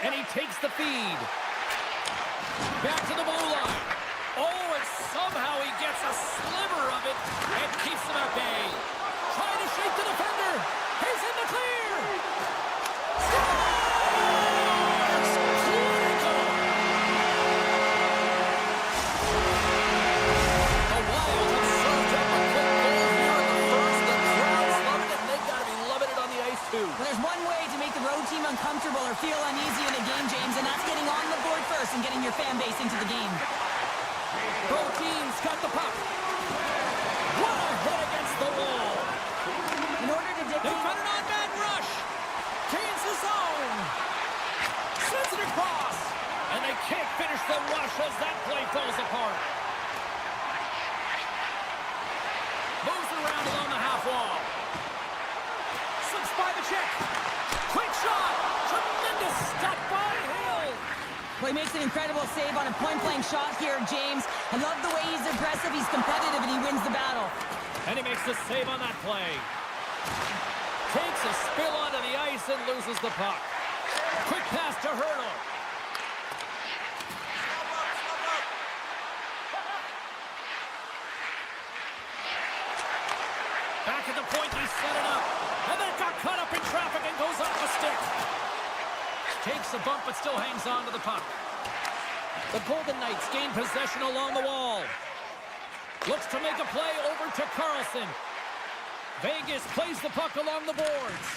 Speaker 1: And he takes the feed. Back to the blue line. Oh, and somehow he gets a sliver of it and keeps them at bay. Trying to shake the defender. He's in the clear. Scores! Critical! The Wild have served up a quick goal here in the first. The crowd's loving it, and they've got to be loving it on the ice, too.
Speaker 2: Well, there's one way to make the road team uncomfortable or feel uneasy in a game, James, and that's getting on the board first and getting your fan base into the game.
Speaker 1: Both teams got the puck. What a hit against the wall.
Speaker 2: In order to dictate...
Speaker 1: They've got an on-man rush. Gains the zone. Sends it across. And they can't finish the rush as that play falls apart. Moves it around along the half wall. Slips by the check. Quick shot. Tremendous stop by Hill.
Speaker 2: Well, he makes an incredible save on a point-blank shot here, James. I love the way he's aggressive, he's competitive, and he wins the battle.
Speaker 1: And he makes the save on that play. Takes a spill onto the ice and loses the puck. Quick pass to Hurdle. Back at the point, he set it up. And then got caught up in traffic and goes off the stick. Takes a bump, but still hangs on to the puck. The Golden Knights gain possession along the wall. Looks to make a play over to Carlson. Vegas plays the puck along the boards.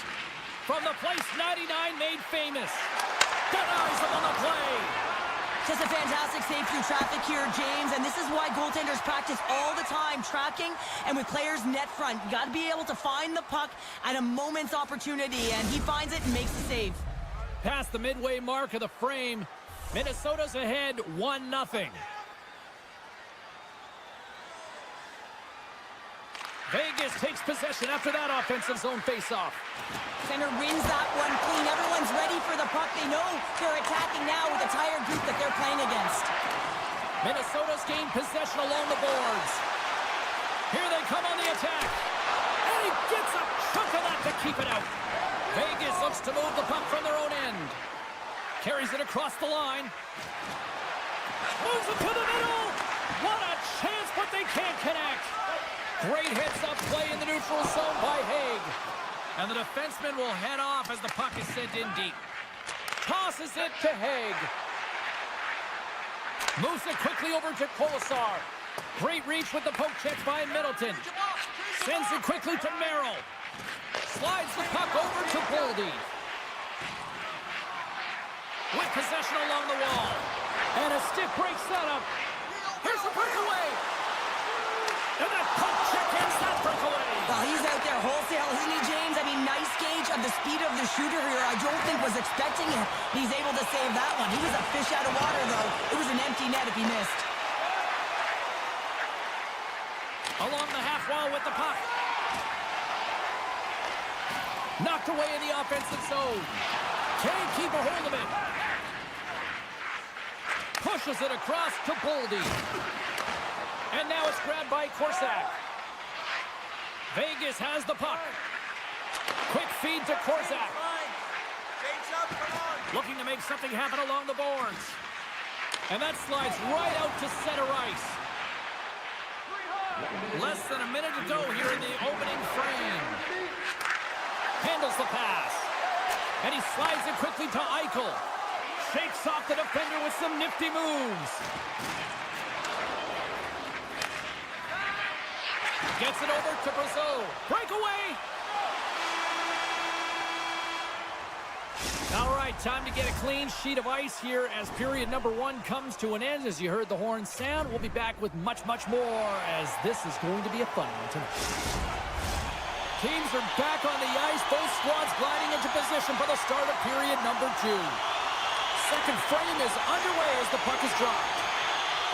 Speaker 1: From the place 99 made famous. Denies him on the play.
Speaker 2: Just a fantastic save through traffic here, James, and this is why goaltenders practice all the time, tracking and with players net front. You got to be able to find the puck at a moment's opportunity, and he finds it and makes the save.
Speaker 1: Past the midway mark of the frame, Minnesota's ahead 1-0. Vegas takes possession after that offensive zone faceoff.
Speaker 2: Center wins that one clean. Everyone's ready for the puck. They know they're attacking now with the entire group that they're playing against.
Speaker 1: Minnesota's gained possession along the boards. Here they come on the attack. And he gets a chunk of that to keep it out. Vegas looks to move the puck from their own end. Carries it across the line. Moves it to the middle. What a chance, but they can't connect. Great heads-up play in the neutral zone by Haig. And the defenseman will head off as the puck is sent in deep. Tosses it to Haig. Moves it quickly over to Kolesar. Great reach with the poke check by Middleton. Sends it quickly to Merrill. Slides the puck over to Boldy. With possession along the wall. And a stiff break setup. Here's the breakaway. And that poke check ends that breakaway.
Speaker 2: Well, he's out there wholesale, isn't he, James? I mean, nice gauge of the speed of the shooter here. I don't think was expecting it. He's able to save that one. He was a fish out of water, though. It was an empty net if he missed.
Speaker 1: Along the half wall with the puck. Knocked away in the offensive zone. Can't keep a hold of it. Pushes it across to Boldy. And now it's grabbed by Korczak. Vegas has the puck. Quick feed to Korczak. Looking to make something happen along the boards. And that slides right out to center ice. Less than a minute to go here in the opening frame. Handles the pass. And he slides it quickly to Eichel. Shakes off the defender with some nifty moves. Gets it over to Brazeau. Breakaway. All right, time to get a clean sheet of ice here as period number 1 comes to an end. As you heard the horn sound, we'll be back with much, much more as this is going to be a fun one tonight. Teams are back on the ice. Both squads gliding into position for the start of period number 2. second frame is underway as the puck is dropped.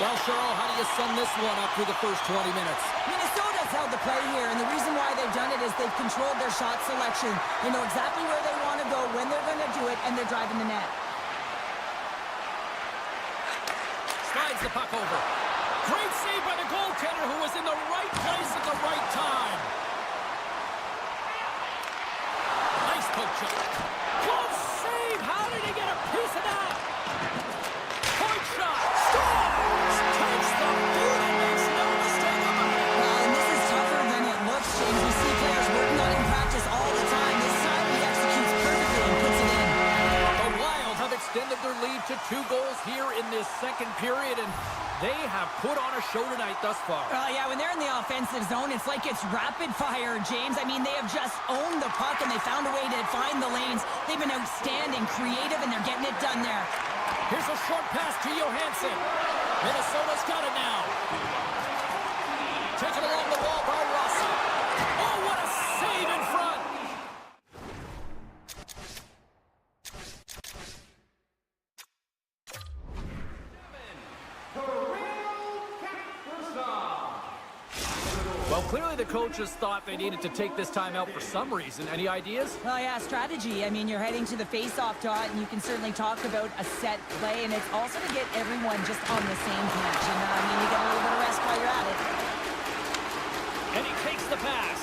Speaker 1: Well, Cheryl, how do you sum this one up through the first 20 minutes?
Speaker 2: Minnesota's held the play here, and the reason why they've done it is they've controlled their shot selection. They know exactly where they want to go, when they're going to do it, and they're driving the net.
Speaker 1: Slides the puck over. Great save by the goaltender, who was in the right place at the right time. Nice poke check. Close save. How did he get a piece of that? Point shot. Scores. Takes the lead and makes no mistake about it.
Speaker 2: And this is tougher than it looks, James. We see players working on it in practice all the time. This time he executes perfectly and puts it in.
Speaker 1: The Wild have extended their lead to 2 goals here in this second period, and they have put on a show tonight thus far.
Speaker 2: Yeah, when they're in the offensive zone, it's like it's rapid fire, James. I mean, they have just owned the puck, and they found a way to find the lanes. They've been outstanding, creative, and they're getting it done there.
Speaker 1: Here's a short pass to Johansson. Minnesota's got it now. Taken along the wall by Rossi. Oh, what a save in front. Well, clearly the coaches thought they needed to take this time out for some reason. Any ideas?
Speaker 2: Well, yeah, strategy. I mean, you're heading to the face-off dot, and you can certainly talk about a set play, and it's also to get everyone just on the same page. And, I mean, you get a little bit of rest while you're at it.
Speaker 1: And he takes the pass.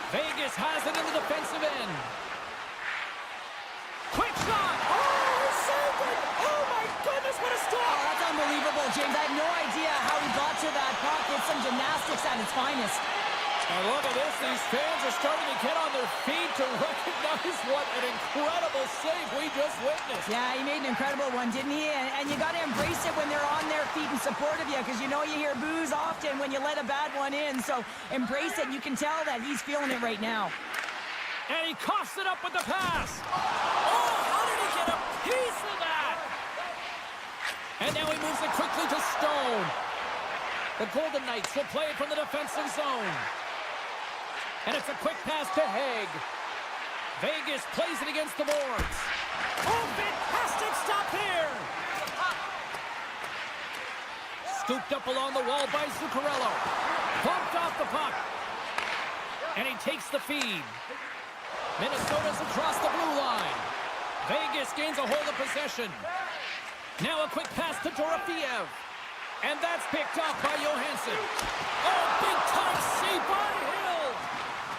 Speaker 1: Vegas has it in the defensive end. Quick shot! Oh, he saved it! Oh, my goodness, what a stop!
Speaker 2: Oh, that's unbelievable, James. I have no idea how he got to that puck. It's some gymnastics at its finest.
Speaker 1: And look at this. These fans are starting to get on their feet to recognize what an incredible save we just witnessed.
Speaker 2: Yeah, he made an incredible one, didn't he? And you got to embrace it when they're on their feet in support of you, because you know you hear boos often when you let a bad one in. So embrace it. You can tell that he's feeling it right now.
Speaker 1: And he coughs it up with the pass. Oh, how did he get a piece of that? And now he moves it quickly to Stone. The Golden Knights will play it from the defensive zone. And it's a quick pass to Haig. Vegas plays it against the boards. Oh, fantastic stop here. Scooped up along the wall by Zuccarello. Bumped off the puck. And he takes the feed. Minnesota's across the blue line. Vegas gains a hold of possession. Now a quick pass to Dorofeev. And that's picked off by Johansson. Oh, big-time save by Hill.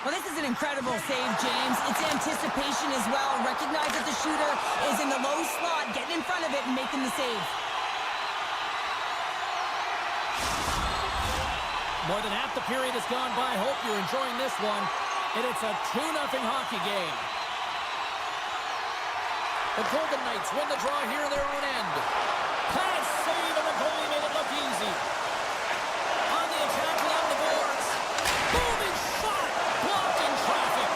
Speaker 2: Well, this is an incredible save, James. It's anticipation as well. Recognize that the shooter is in the low slot, getting in front of it and making the save.
Speaker 1: More than half the period has gone by. Hope you're enjoying this one. And it's a 2-0 hockey game. The Golden Knights win the draw here in their own end. Pass save, and the goalie made it look easy. On the attack along the boards. Booming shot. Blocked in traffic.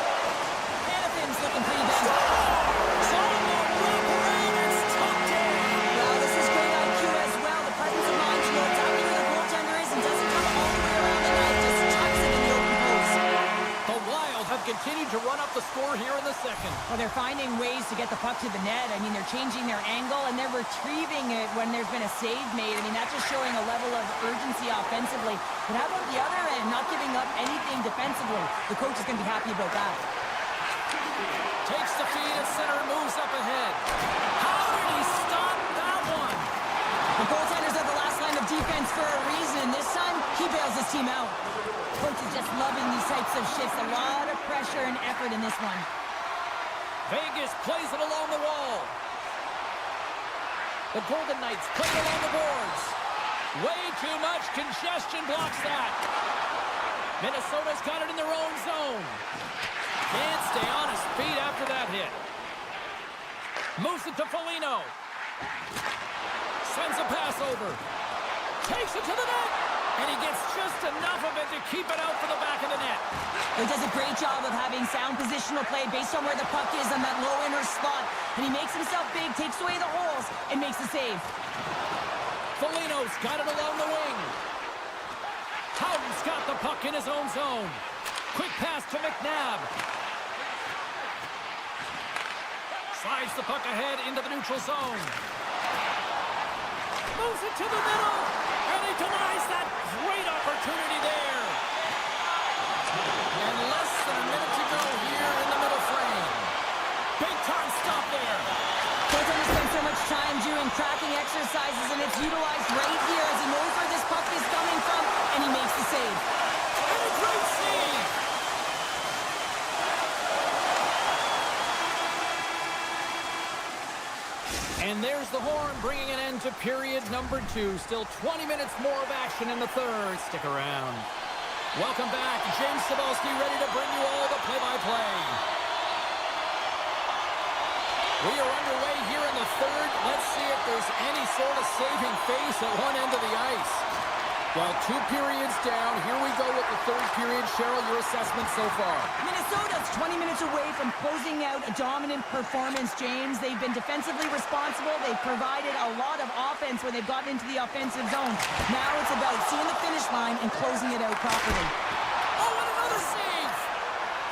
Speaker 2: Hanafin's looking pretty big.
Speaker 1: It's on the wraparound. It's tucked in.
Speaker 2: Well, this is great IQ as well. The presence of mind to know exactly where the goaltender is and doesn't come all the way around the net. Just tucks it in the open post.
Speaker 1: The Wild have continued to run up the score here in the second.
Speaker 2: Well, they're finding ways to get the puck to the net. I mean, they're changing their angle, and they're retrieving it when there's been a save made. I mean, that's just showing a level of urgency offensively. But how about the other end, not giving up anything defensively? The coach is going to be happy about that.
Speaker 1: Takes the feed at center and moves up ahead. How did he stop that one?
Speaker 2: The goaltenders are the last line of defense for a reason. This time, he bails his team out. Coach is just loving these types of shifts. A lot of pressure and effort in this one.
Speaker 1: Vegas plays it along the wall. The Golden Knights play it along the boards. Way too much congestion blocks that. Minnesota's got it in their own zone. Can't stay on his feet after that hit. Moves it to Foligno. Sends a pass over. Takes it to the net. And he gets just enough of it to keep it out for the back of the net.
Speaker 2: He does a great job of having sound positional play based on where the puck is on that low inner spot. And he makes himself big, takes away the holes, and makes the save.
Speaker 1: Foligno's got it along the wing. Howden's got the puck in his own zone. Quick pass to McNabb. Slides the puck ahead into the neutral zone. Moves it to the middle. And he denies that great opportunity there. And less than a minute to go here in the middle frame. Big time stop there.
Speaker 2: Kratos spent so much time doing cracking exercises, and it's utilized right here as he knows where this puck is coming from, and he makes the save.
Speaker 1: And a great save. And there's the horn, bringing an end to period number 2. Still 20 minutes more of action in the third. Stick around. Welcome back. James Cybulski ready to bring you all the play-by-play. We are underway here in the third. Let's see if there's any sort of saving face at one end of the ice. Well, 2 periods down. Here we go with the third period. Cheryl, your assessment so far?
Speaker 2: Minnesota's 20 minutes away from closing out a dominant performance, James. They've been defensively responsible. They've provided a lot of offense when they've gotten into the offensive zone. Now it's about seeing the finish line and closing it out properly.
Speaker 1: Oh, and another save!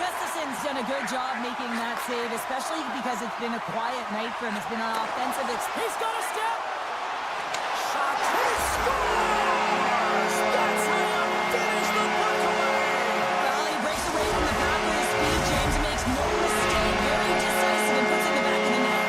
Speaker 2: Gustafson's done a good job making that save, especially because it's been a quiet night for him. It's been an offensive
Speaker 1: He's got a step! Shot, he scores! That's how you finish the breakaway!
Speaker 2: Well, he breaks away from the pack with his speed, James, and makes no mistake. Very decisive and puts it in the back of the net.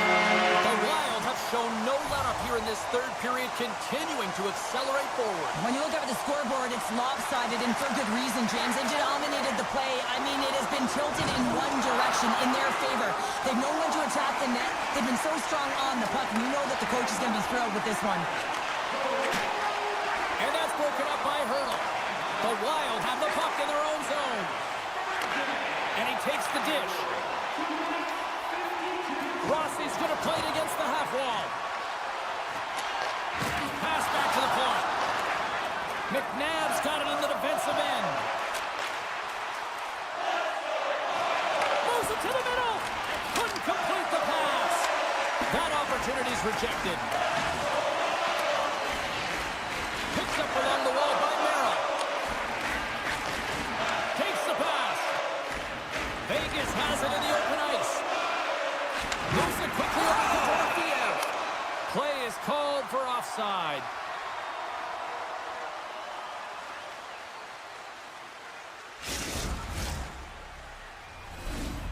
Speaker 1: The Wild have shown no let-up here in this third period, continuing to accelerate forward.
Speaker 2: When you look up at the scoreboard, it's lopsided, and for good reason, James. They dominated the play. I mean, it has been tilted in one direction in their favor. They've known when to attack the net. They've been so strong on the puck, and you know that the coach is going to be thrilled with this one.
Speaker 1: And that's broken up by Hurdle. The Wild have the puck in their own zone. And he takes the dish. Rossi's going to play it against the half wall. Pass back to the point. McNabb's got it in the defensive end. Moves it to the middle. Couldn't complete the pass. That opportunity's rejected. Picks up along the wall by Merrill. Takes the pass. Vegas has it in the open ice. Moves it quickly over to Dorothea. Play is called for offside.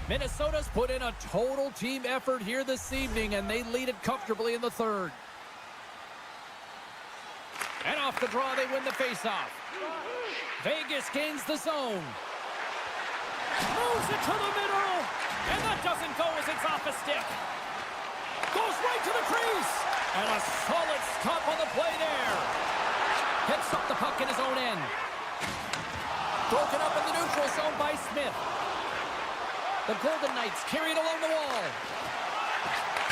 Speaker 1: Minnesota's put in a total team effort here this evening, and they lead it comfortably in the third. And off the draw, they win the faceoff. Vegas gains the zone. Moves it to the middle. And that doesn't go as it's off a stick. Goes right to the crease. And a solid stop on the play there. Picks up the puck in his own end. Broken up in the neutral zone by Smith. The Golden Knights carry it along the wall.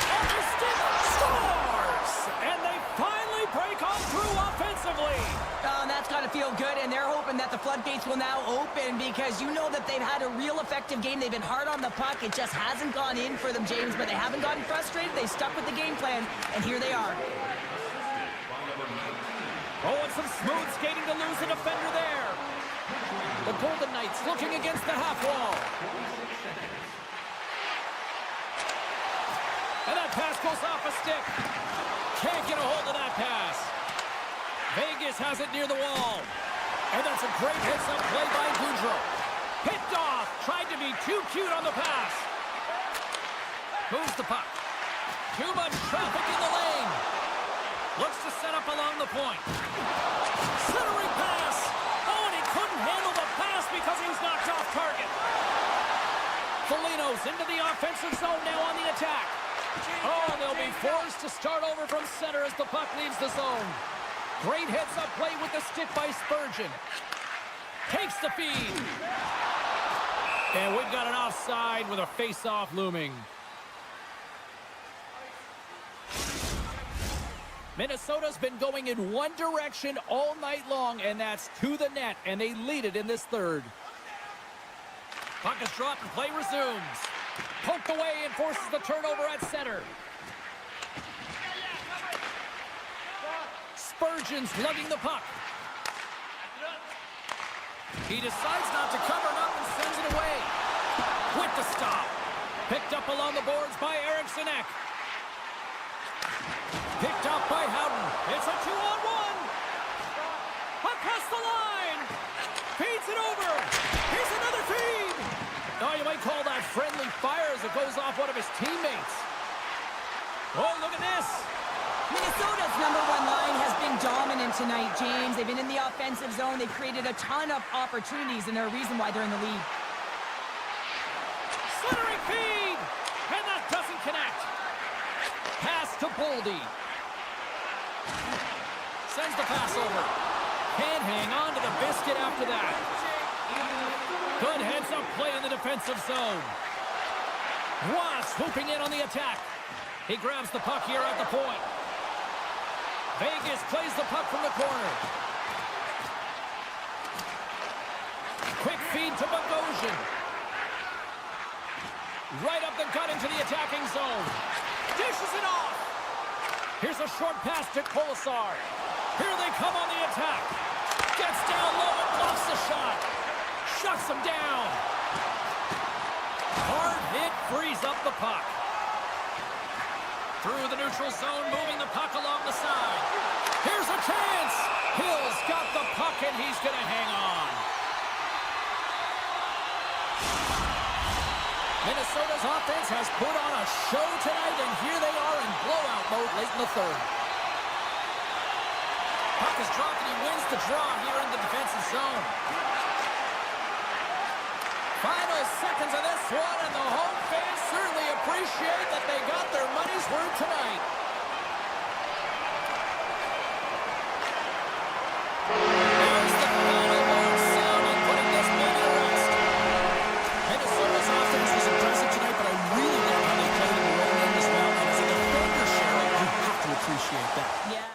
Speaker 1: Off the stick. Scores! And they finally break on through offensively.
Speaker 2: And that's got to feel good, and they're hoping that the floodgates will now open because you know that they've had a real effective game. They've been hard on the puck. It just hasn't gone in for them, James, but they haven't gotten frustrated. They stuck with the game plan, and here they are.
Speaker 1: Oh, and some smooth skating to lose a defender there. The Golden Knights looking against the half wall. And that pass goes off a stick. Can't get a hold of that pass. Vegas has it near the wall. And that's a great hits-up play by Goudreau. Picked off. Tried to be too cute on the pass. Moves the puck. Too much traffic in the lane. Looks to set up along the point. Centering pass. Oh, and he couldn't handle the pass because he was knocked off target. Foligno's into the offensive zone now on the attack. Oh, and they'll be forced to start over from center as the puck leaves the zone. Great heads-up play with the stick by Spurgeon. Takes the feed. And we've got an offside with a face-off looming. Minnesota's been going in one direction all night long, and that's to the net, and they lead it in this third. Puck is dropped and play resumes. Poked away and forces the turnover at center. Spurgeon's lugging the puck. He decides not to cover it up and sends it away. With the stop. Picked up along the boards by Eriksson. Picked up by Howden. It's a 2-on-1. Across the line. Feeds it over. Here's another feed. Oh, you might call that friendly fire as it goes off one of his teammates. Oh, look at this.
Speaker 2: Minnesota's number one line has been dominant tonight, James. They've been in the offensive zone. They've created a ton of opportunities, and they're a reason why they're in the lead.
Speaker 1: Centering feed. And that doesn't connect. Pass to Boldy. Sends the pass over. Can't hang on to the biscuit after that. Good heads-up play in the defensive zone. Ross swooping in on the attack. He grabs the puck here at the point. Vegas plays the puck from the corner. Quick feed to Bogosian. Right up the gut into the attacking zone. Dishes it off. Here's a short pass to Kolesar. Here they come on the attack. Gets down low and blocks the shot. Shuts him down. Hard hit frees up the puck. Through the neutral zone, moving the puck along the side. Here's a chance. Hill's got the puck and he's going to hang on. Minnesota's offense has put on a show tonight, and here they are in blowout mode late in the third. Puck is dropped and he wins the draw here in the defensive zone. Final seconds of this one, and the home fans certainly appreciate that they got their money's worth tonight. There's the final word sounding, putting this baby to rest. Minnesota's offense was impressive tonight, but I really like how they played in the own end as well. And as a defender, Cheryl, you have to appreciate that.
Speaker 2: Yeah.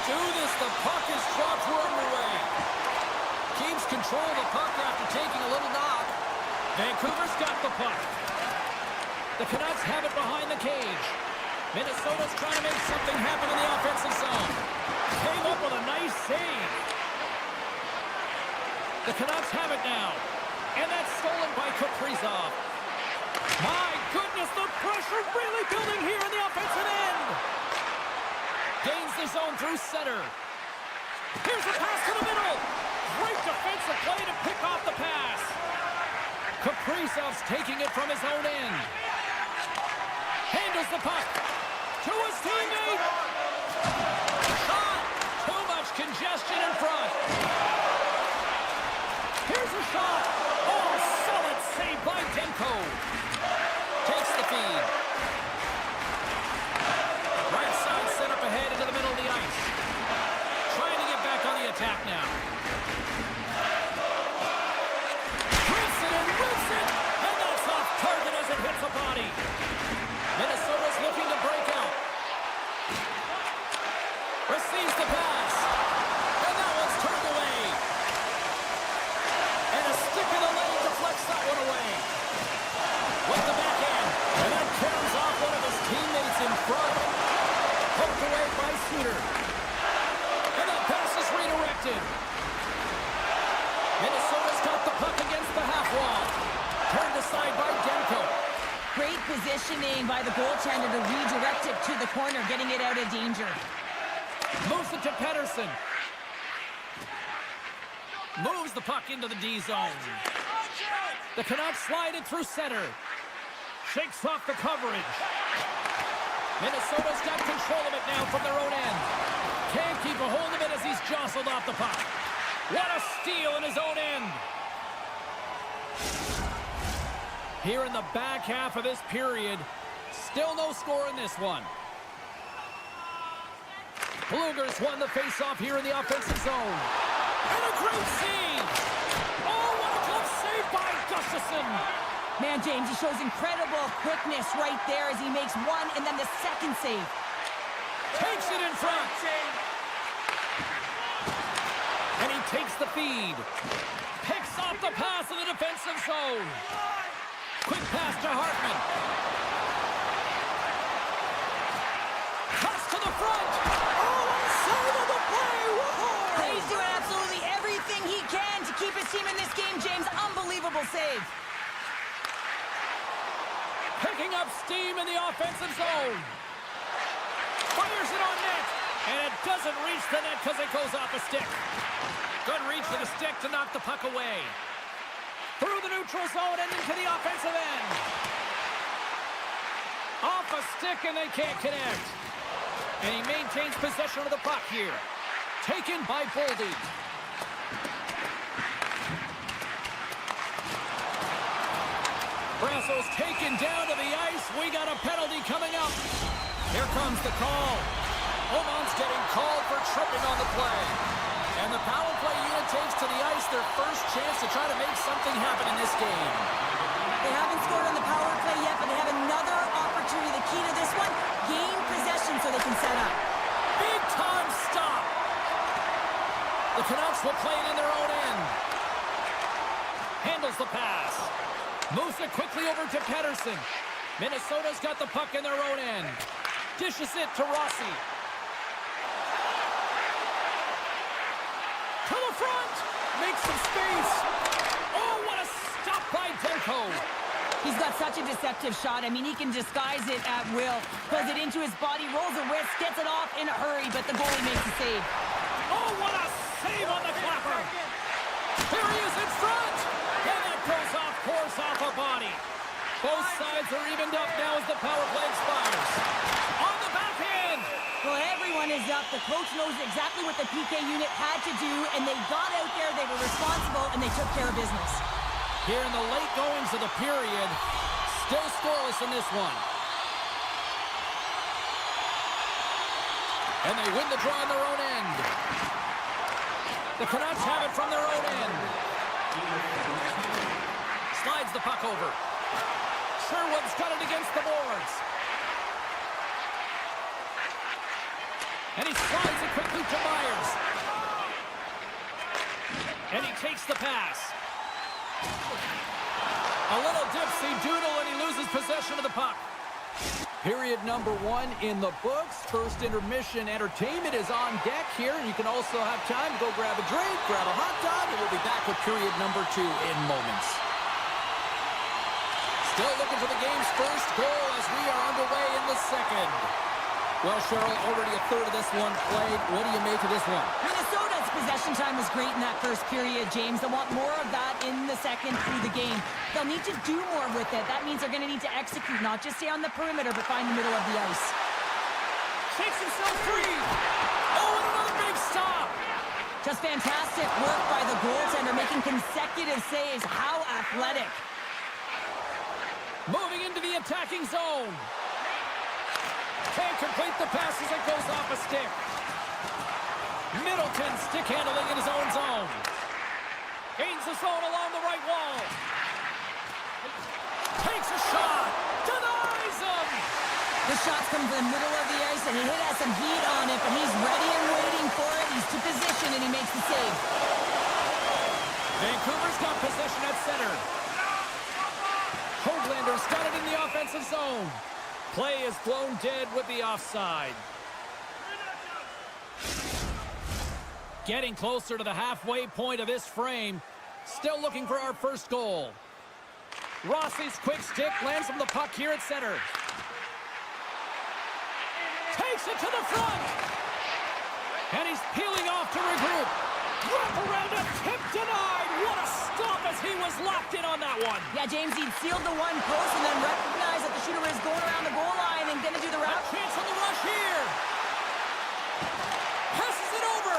Speaker 1: do this. The puck is dropped. We're underway. Keeps control of the puck after taking a little knock. Vancouver's got the puck. The Canucks have it behind the cage. Minnesota's trying to make something happen in the offensive zone. Came up with a nice save. The Canucks have it now. And that's stolen by Kaprizov. My goodness, the pressure really building here in the offensive end. Gains the zone through center. Here's a pass to the middle. Great defensive play to pick off the pass. Kaprizov's taking it from his own end. Handles the puck to his teammate. Shot. Too much congestion in front. Here's a shot. Oh, solid save by Demko. Takes the feed. Right side set up ahead into the middle of the ice. Trying to get back on the attack now. Rips it and rips it. And that's off target as it hits a body. Minnesota's looking to break out. Receives the pass. And that one's turned away. And a stick in the leg deflects that one away. With the backhand. And that carries off one of his teammates in front. Poked away by Suter. And that pass is redirected. Minnesota's got the puck against the half wall. Turned aside by Demko.
Speaker 2: Great positioning by the goaltender to redirect it to the corner, getting it out of danger.
Speaker 1: Moves it to Pettersson. Moves the puck into the D zone. The Canucks slide it through center. Shakes off the coverage. Minnesota's got control of it now from their own end. Can't keep a hold of it as he's jostled off the puck. What a steal in his own end. Here in the back half of this period, still no score in this one. Bluegers won the faceoff here in the offensive zone. And a great save! Oh, what a glove save by Gustafsson!
Speaker 2: Man, James, he shows incredible quickness right there as he makes one and then the second save.
Speaker 1: Takes it in front. And he takes the feed. Picks off the pass in the defensive zone. Quick pass to Hartman. Pass to the front. Oh, what a save of the play! Whoa!
Speaker 2: He's doing absolutely everything he can to keep his team in this game, James. Unbelievable save.
Speaker 1: Picking up steam in the offensive zone. Fires it on net. And it doesn't reach the net because it goes off a stick. Good reach to the stick to knock the puck away. Through the neutral zone and into the offensive end. Off a stick and they can't connect. And he maintains possession of the puck here. Taken by Boldy. Brasso's taken down to the ice. We got a penalty coming up. Here comes the call. Oman's getting called for tripping on the play. And the power play unit takes to the ice their first chance to try to make something happen in this game.
Speaker 2: They haven't scored on the power play yet, but they have another opportunity. The key to this one, gain possession so they can set up.
Speaker 1: Big time stop. The Canucks will play it in their own end. Handles the pass. Moves it quickly over to Pettersson. Minnesota's got the puck in their own end. Dishes it to Rossi. To the front. Makes some space. Oh, what a stop by Demko.
Speaker 2: He's got such a deceptive shot. I mean, he can disguise it at will. Pulls it into his body, rolls a wrist, gets it off in a hurry, but the goalie makes the save.
Speaker 1: Oh, what a save on the clapper. Here he is in front. And that goes off course off a body. Both sides are evened up now as the power play expires. On the backhand.
Speaker 2: Well, everyone is up. The coach knows exactly what the PK unit had to do, and they got out there, they were responsible, and they took care of business.
Speaker 1: Here in the late goings of the period, still scoreless in this one. And they win the draw on their own end. The Canucks have it from their own end. Slides the puck over. Sherwood's got it against the boards. And he slides it quickly deep to Myers. And he takes the pass. A little dipsy doodle, and he loses possession of the puck. Period number 1 in the books. First intermission entertainment is on deck here. You can also have time to go grab a drink, grab a hot dog, and we'll be back with period number 2 in moments. Still looking for the game's first goal as we are underway in the second. Well, Cheryl, already a third of this one played. What do you make of this one?
Speaker 2: Minnesota's possession time was great in that first period, James. They'll want more of that in the second through the game. They'll need to do more with it. That means they're going to need to execute, not just stay on the perimeter, but find the middle of the ice.
Speaker 1: Takes himself free. Oh, and another big stop.
Speaker 2: Just fantastic work by the goaltender, making consecutive saves. How athletic.
Speaker 1: Moving into the attacking zone. Can't complete the pass as it goes off a stick. Middleton stick handling in his own zone. Gains the zone along the right wall. Takes a shot. Denies him.
Speaker 2: The shot's coming from the middle of the ice, and he has some heat on it, but he's ready and waiting for it. He's to position, and he makes the save.
Speaker 1: Vancouver's got possession at center. Hoaglander's got it in the offensive zone. Play is blown dead with the offside. Getting closer to the halfway point of this frame. Still looking for our first goal. Rossi's quick stick lands from the puck here at center. Takes it to the front. And he's peeling off to regroup. Wrap around a tip denied. What a stop as he was locked in on that one.
Speaker 2: Yeah, James, he'd sealed the one post and then recognized that the shooter is going around the goal line and going to do the route.
Speaker 1: A chance on the rush here. Passes it over.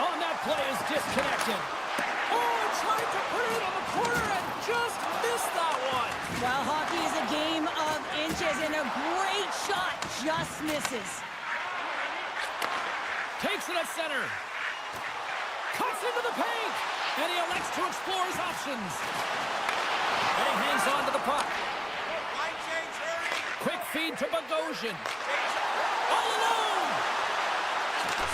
Speaker 1: On that play is disconnected. Oh, tried to put it on the corner and just missed that one.
Speaker 2: Well, hockey is a game of inches, and a great shot just misses.
Speaker 1: Takes it at center. Cuts into the paint. And he elects to explore his options. And he hangs on to the puck. Quick feed to Bogosian. All alone.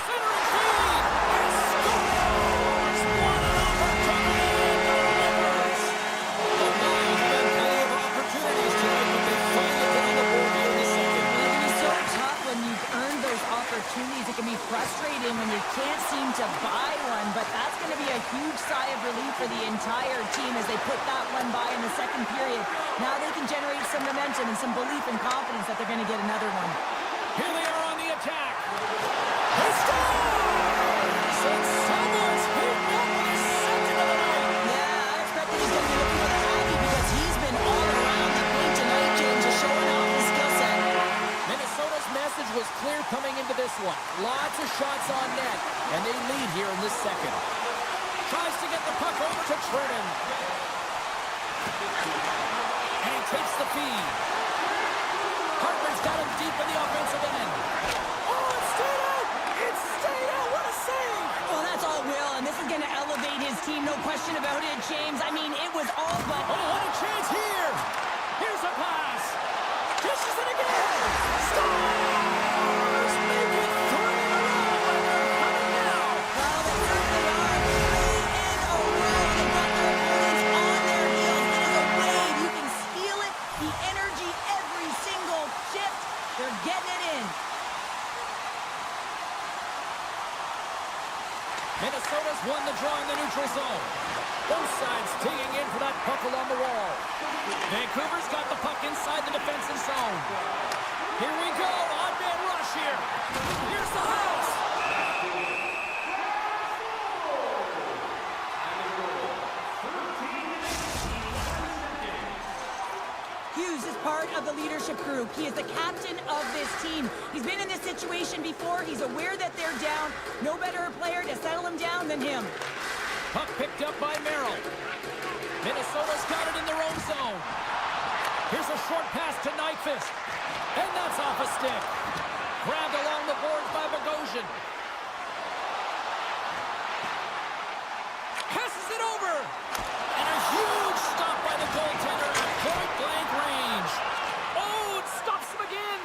Speaker 1: Centering feed. And scores. What an opportunity. Delivers. The Lions have had plenty of opportunities tonight, but they finally get on the board here in the second.
Speaker 2: It can be so tough when you've earned those opportunities. It can be frustrating when you can't seem to buy one, but that's going to be a huge sigh of relief for the entire team as they put that one by in the second period. Now they can generate some momentum and some belief and confidence that they're going to get another one.
Speaker 1: Here they are on the attack. He scores! And someone's hitting up with his second of the night.
Speaker 2: Yeah, I expect that he's going to be looking for the hockey because he's been all around the paint tonight, James, just showing off his skill set.
Speaker 1: Minnesota's message was clear coming into this one. Lots of shots on net, and they lead here in this second. Tries to get the puck over to Trenton. And he takes the feed. Hartman's got him deep in the offensive end. Oh, it stayed out! It stayed out! What a save!
Speaker 2: Well, that's all Will, and this is going to elevate his team, no question about it, James. I mean, it was all but...
Speaker 1: Oh, what a chance here! Here's a pass. Dishes it again. Stars! Make it 3 in a row, and they're coming now.
Speaker 2: Well, they certainly are. 3 in a row. They've got their opponents on their heels. It is a wave. You can feel it. The energy every single shift. They're getting it in.
Speaker 1: Minnesota's won the draw in the neutral zone. Both sides digging in for that puck along the wall. Vancouver's got the puck inside the defensive zone. Here we go, odd man rush here. Here's the house.
Speaker 2: Hughes is part of the leadership group. He is the captain of this team. He's been in this situation before. He's aware that they're down. No better player to settle him down than him.
Speaker 1: Puck picked up by Merrill. Minnesota's got it in their own zone. Here's a short pass to Nyquist. And that's off a stick. Grabbed along the boards by Bogosian. Passes it over. And a huge stop by the goaltender at point-blank range. Oh, it stops him again.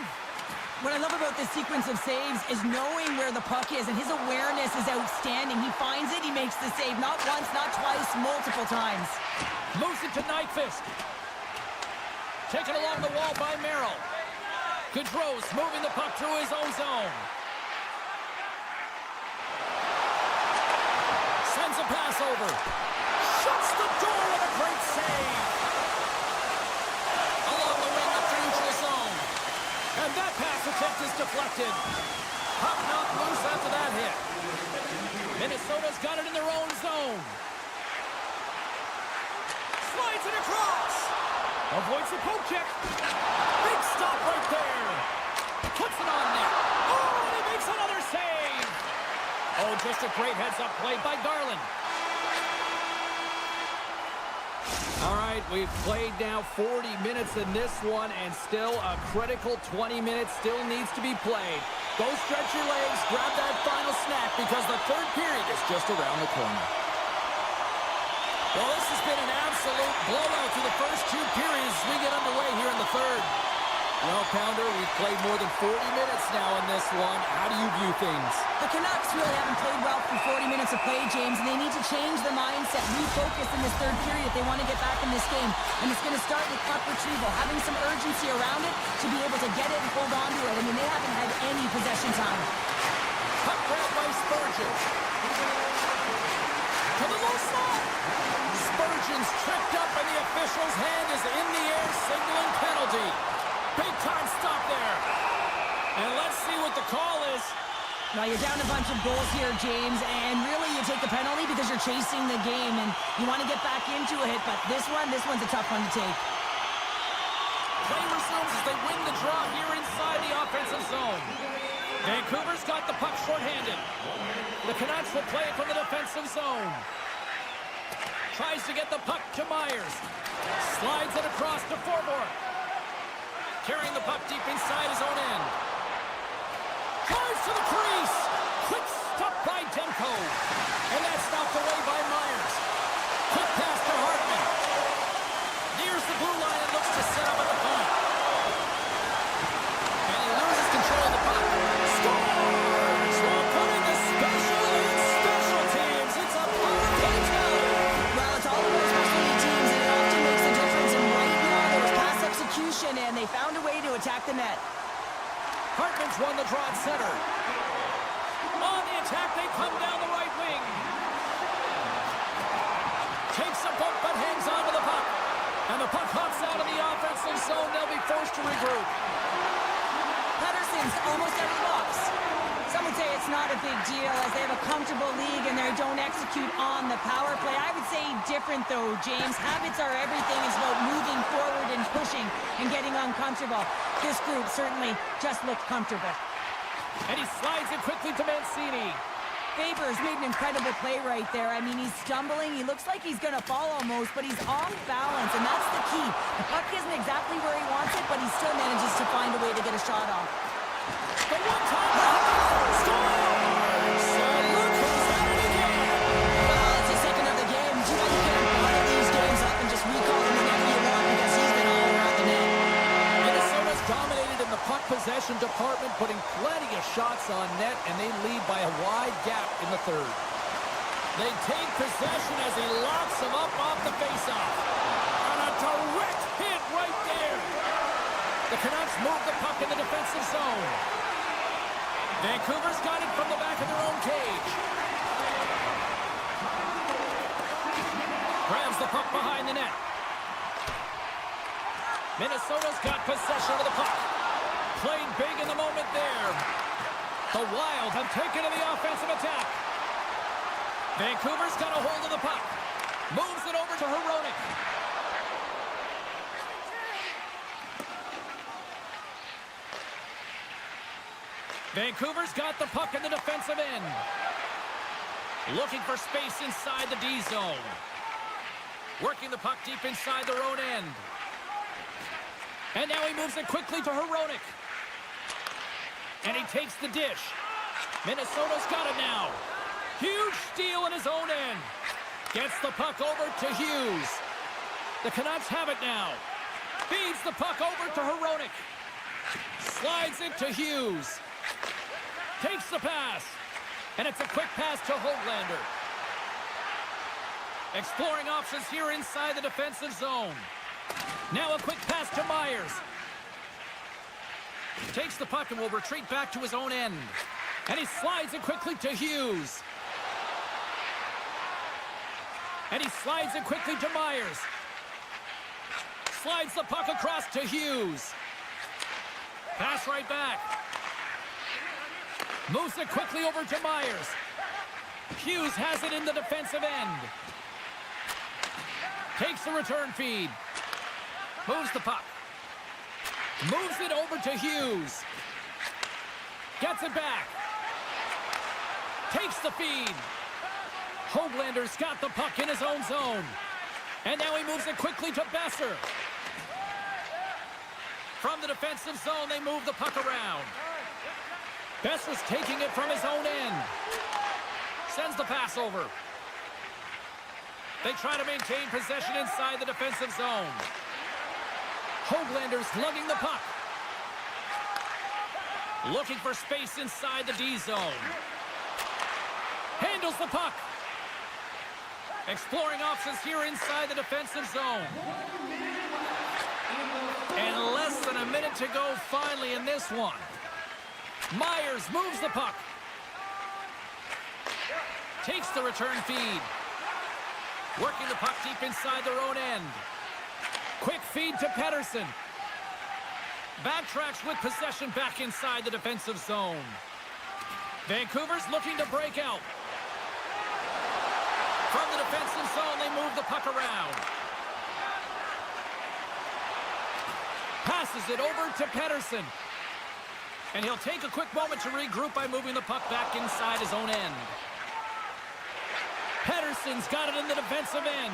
Speaker 2: What I love about this sequence of saves is knowing where the puck is, and his awareness is outstanding. He finds it, he makes the save. Not once, not twice, multiple times.
Speaker 1: Moves it to Nyquist. Taken along the wall by Merrill. Gaudreau's moving the puck through his own zone. Sends a pass over. Shuts the door with a great save. Along the wing up the neutral zone. And that pass attempt is deflected. Puck knocked loose after that hit. Minnesota's got it in their own zone. Slides it across. Avoids the poke check. Big stop right there. Puts it on net. Oh, and he makes another save. Oh, just a great heads-up play by Garland. All right, we've played now 40 minutes in this one, and still a critical 20 minutes still needs to be played. Go stretch your legs, grab that final snack, because the third period is just around the corner. Well, this has been an absolute blowout through the first two periods as we get underway here in the third. Well, Pounder, we've played more than 40 minutes now in this one. How do you view things?
Speaker 2: The Canucks really haven't played well for 40 minutes of play, James, and they need to change the mindset, refocus in this third period if they want to get back in this game. And it's going to start with puck retrieval, having some urgency around it to be able to get it and hold on to it. I mean, they haven't had any possession time.
Speaker 1: Puck grab by Spurgeon. To the low slot. Spurgeon's tripped up, and the official's hand is in the air, signaling penalty. Big time stop there. And let's see what the call is.
Speaker 2: Now, you're down a bunch of goals here, James, and really you take the penalty because you're chasing the game, and you want to get back into it, but this one's a tough one to take.
Speaker 1: Play resumes as they win the draw here inside the offensive zone. Vancouver's got the puck shorthanded. The Canucks will play it from the defensive zone. Tries to get the puck to Myers. Slides it across to Forbort. Carrying the puck deep inside his own end. Drives to the crease. Quick stop by Demko. And that's knocked away by Myers. Quick pass to Hartman. Nears the blue line and looks to set up at the point. And he loses control of the puck. Scores! While putting the special in special teams. It's a power play tally.
Speaker 2: Well, it's all about specialty teams, and it often makes a difference. And right now, there was pass execution, and they found a way to attack the net.
Speaker 1: Hartman's won the draw at center. On the attack, they come down the right wing. Takes a bump, but hangs on to the puck. And the puck hops out of the offensive zone. They'll be forced to regroup.
Speaker 2: Patterson's almost out of the box. Some would say it's not a big deal as they have a comfortable league and they don't execute on the power play. I would say different though, James. Habits are everything. It's about moving forward and pushing and getting uncomfortable. This group certainly just looked comfortable.
Speaker 1: And he slides it quickly to Mancini.
Speaker 2: Faber's made an incredible play right there. I mean, he's stumbling. He looks like he's going to fall almost, but he's off balance, and that's the key. The puck isn't exactly where he wants it, but he still manages to find a way to get a shot off.
Speaker 1: The one-time scores! And look who's at it again!
Speaker 2: Well, it's the second of the game. You know you can't bottle these games up and just recall them whenever you want because he's been all around the net.
Speaker 1: Minnesota's dominated in the puck possession department, putting plenty of shots on net, and they lead by a wide gap in the third. They take possession as he locks them up off the faceoff. And a direct hit right there. The Canucks move the puck in the defensive zone. Vancouver's got it from the back of their own cage. Grabs the puck behind the net. Minnesota's got possession of the puck. Played big in the moment there. The Wild have taken to the offensive attack. Vancouver's got a hold of the puck. Moves it over to Hronek. Vancouver's got the puck in the defensive end. Looking for space inside the D zone. Working the puck deep inside their own end. And now he moves it quickly to Hronek. And he takes the dish. Minnesota's got it now. Huge steal in his own end. Gets the puck over to Hughes. The Canucks have it now. Feeds the puck over to Hronek. Slides it to Hughes. Takes the pass. And it's a quick pass to Hoglander. Exploring options here inside the defensive zone. Now a quick pass to Myers. Takes the puck and will retreat back to his own end. And he slides it quickly to Hughes. And he slides it quickly to Myers. Slides the puck across to Hughes. Pass right back. Moves it quickly over to Myers. Hughes has it in the defensive end. Takes the return feed. Moves the puck. Moves it over to Hughes. Gets it back. Takes the feed. Hoglander's got the puck in his own zone. And now he moves it quickly to Besser. From the defensive zone, they move the puck around. Besser's taking it from his own end. Sends the pass over. They try to maintain possession inside the defensive zone. Hoglander's lugging the puck. Looking for space inside the D zone. Handles the puck. Exploring options here inside the defensive zone. And less than a minute to go finally in this one. Myers moves the puck. Takes the return feed. Working the puck deep inside their own end. Quick feed to Pettersson. Backtracks with possession back inside the defensive zone. Vancouver's looking to break out. From the defensive zone, they move the puck around. Passes it over to Pettersson. And he'll take a quick moment to regroup by moving the puck back inside his own end. Pettersson's got it in the defensive end.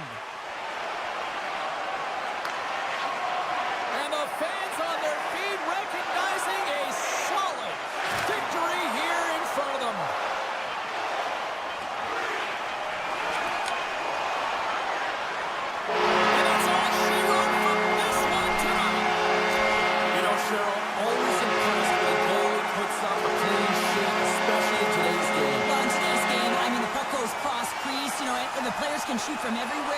Speaker 1: And the fans on their feet recognizing a solid victory here in front of them. And that's all she wrote from this one tonight.
Speaker 3: You know, Cheryl, always impressed when a goalie puts up a clean sheet, especially in today's game.
Speaker 2: Well, in today's game, I mean, the puck goes cross crease, you know, and the players can shoot from everywhere.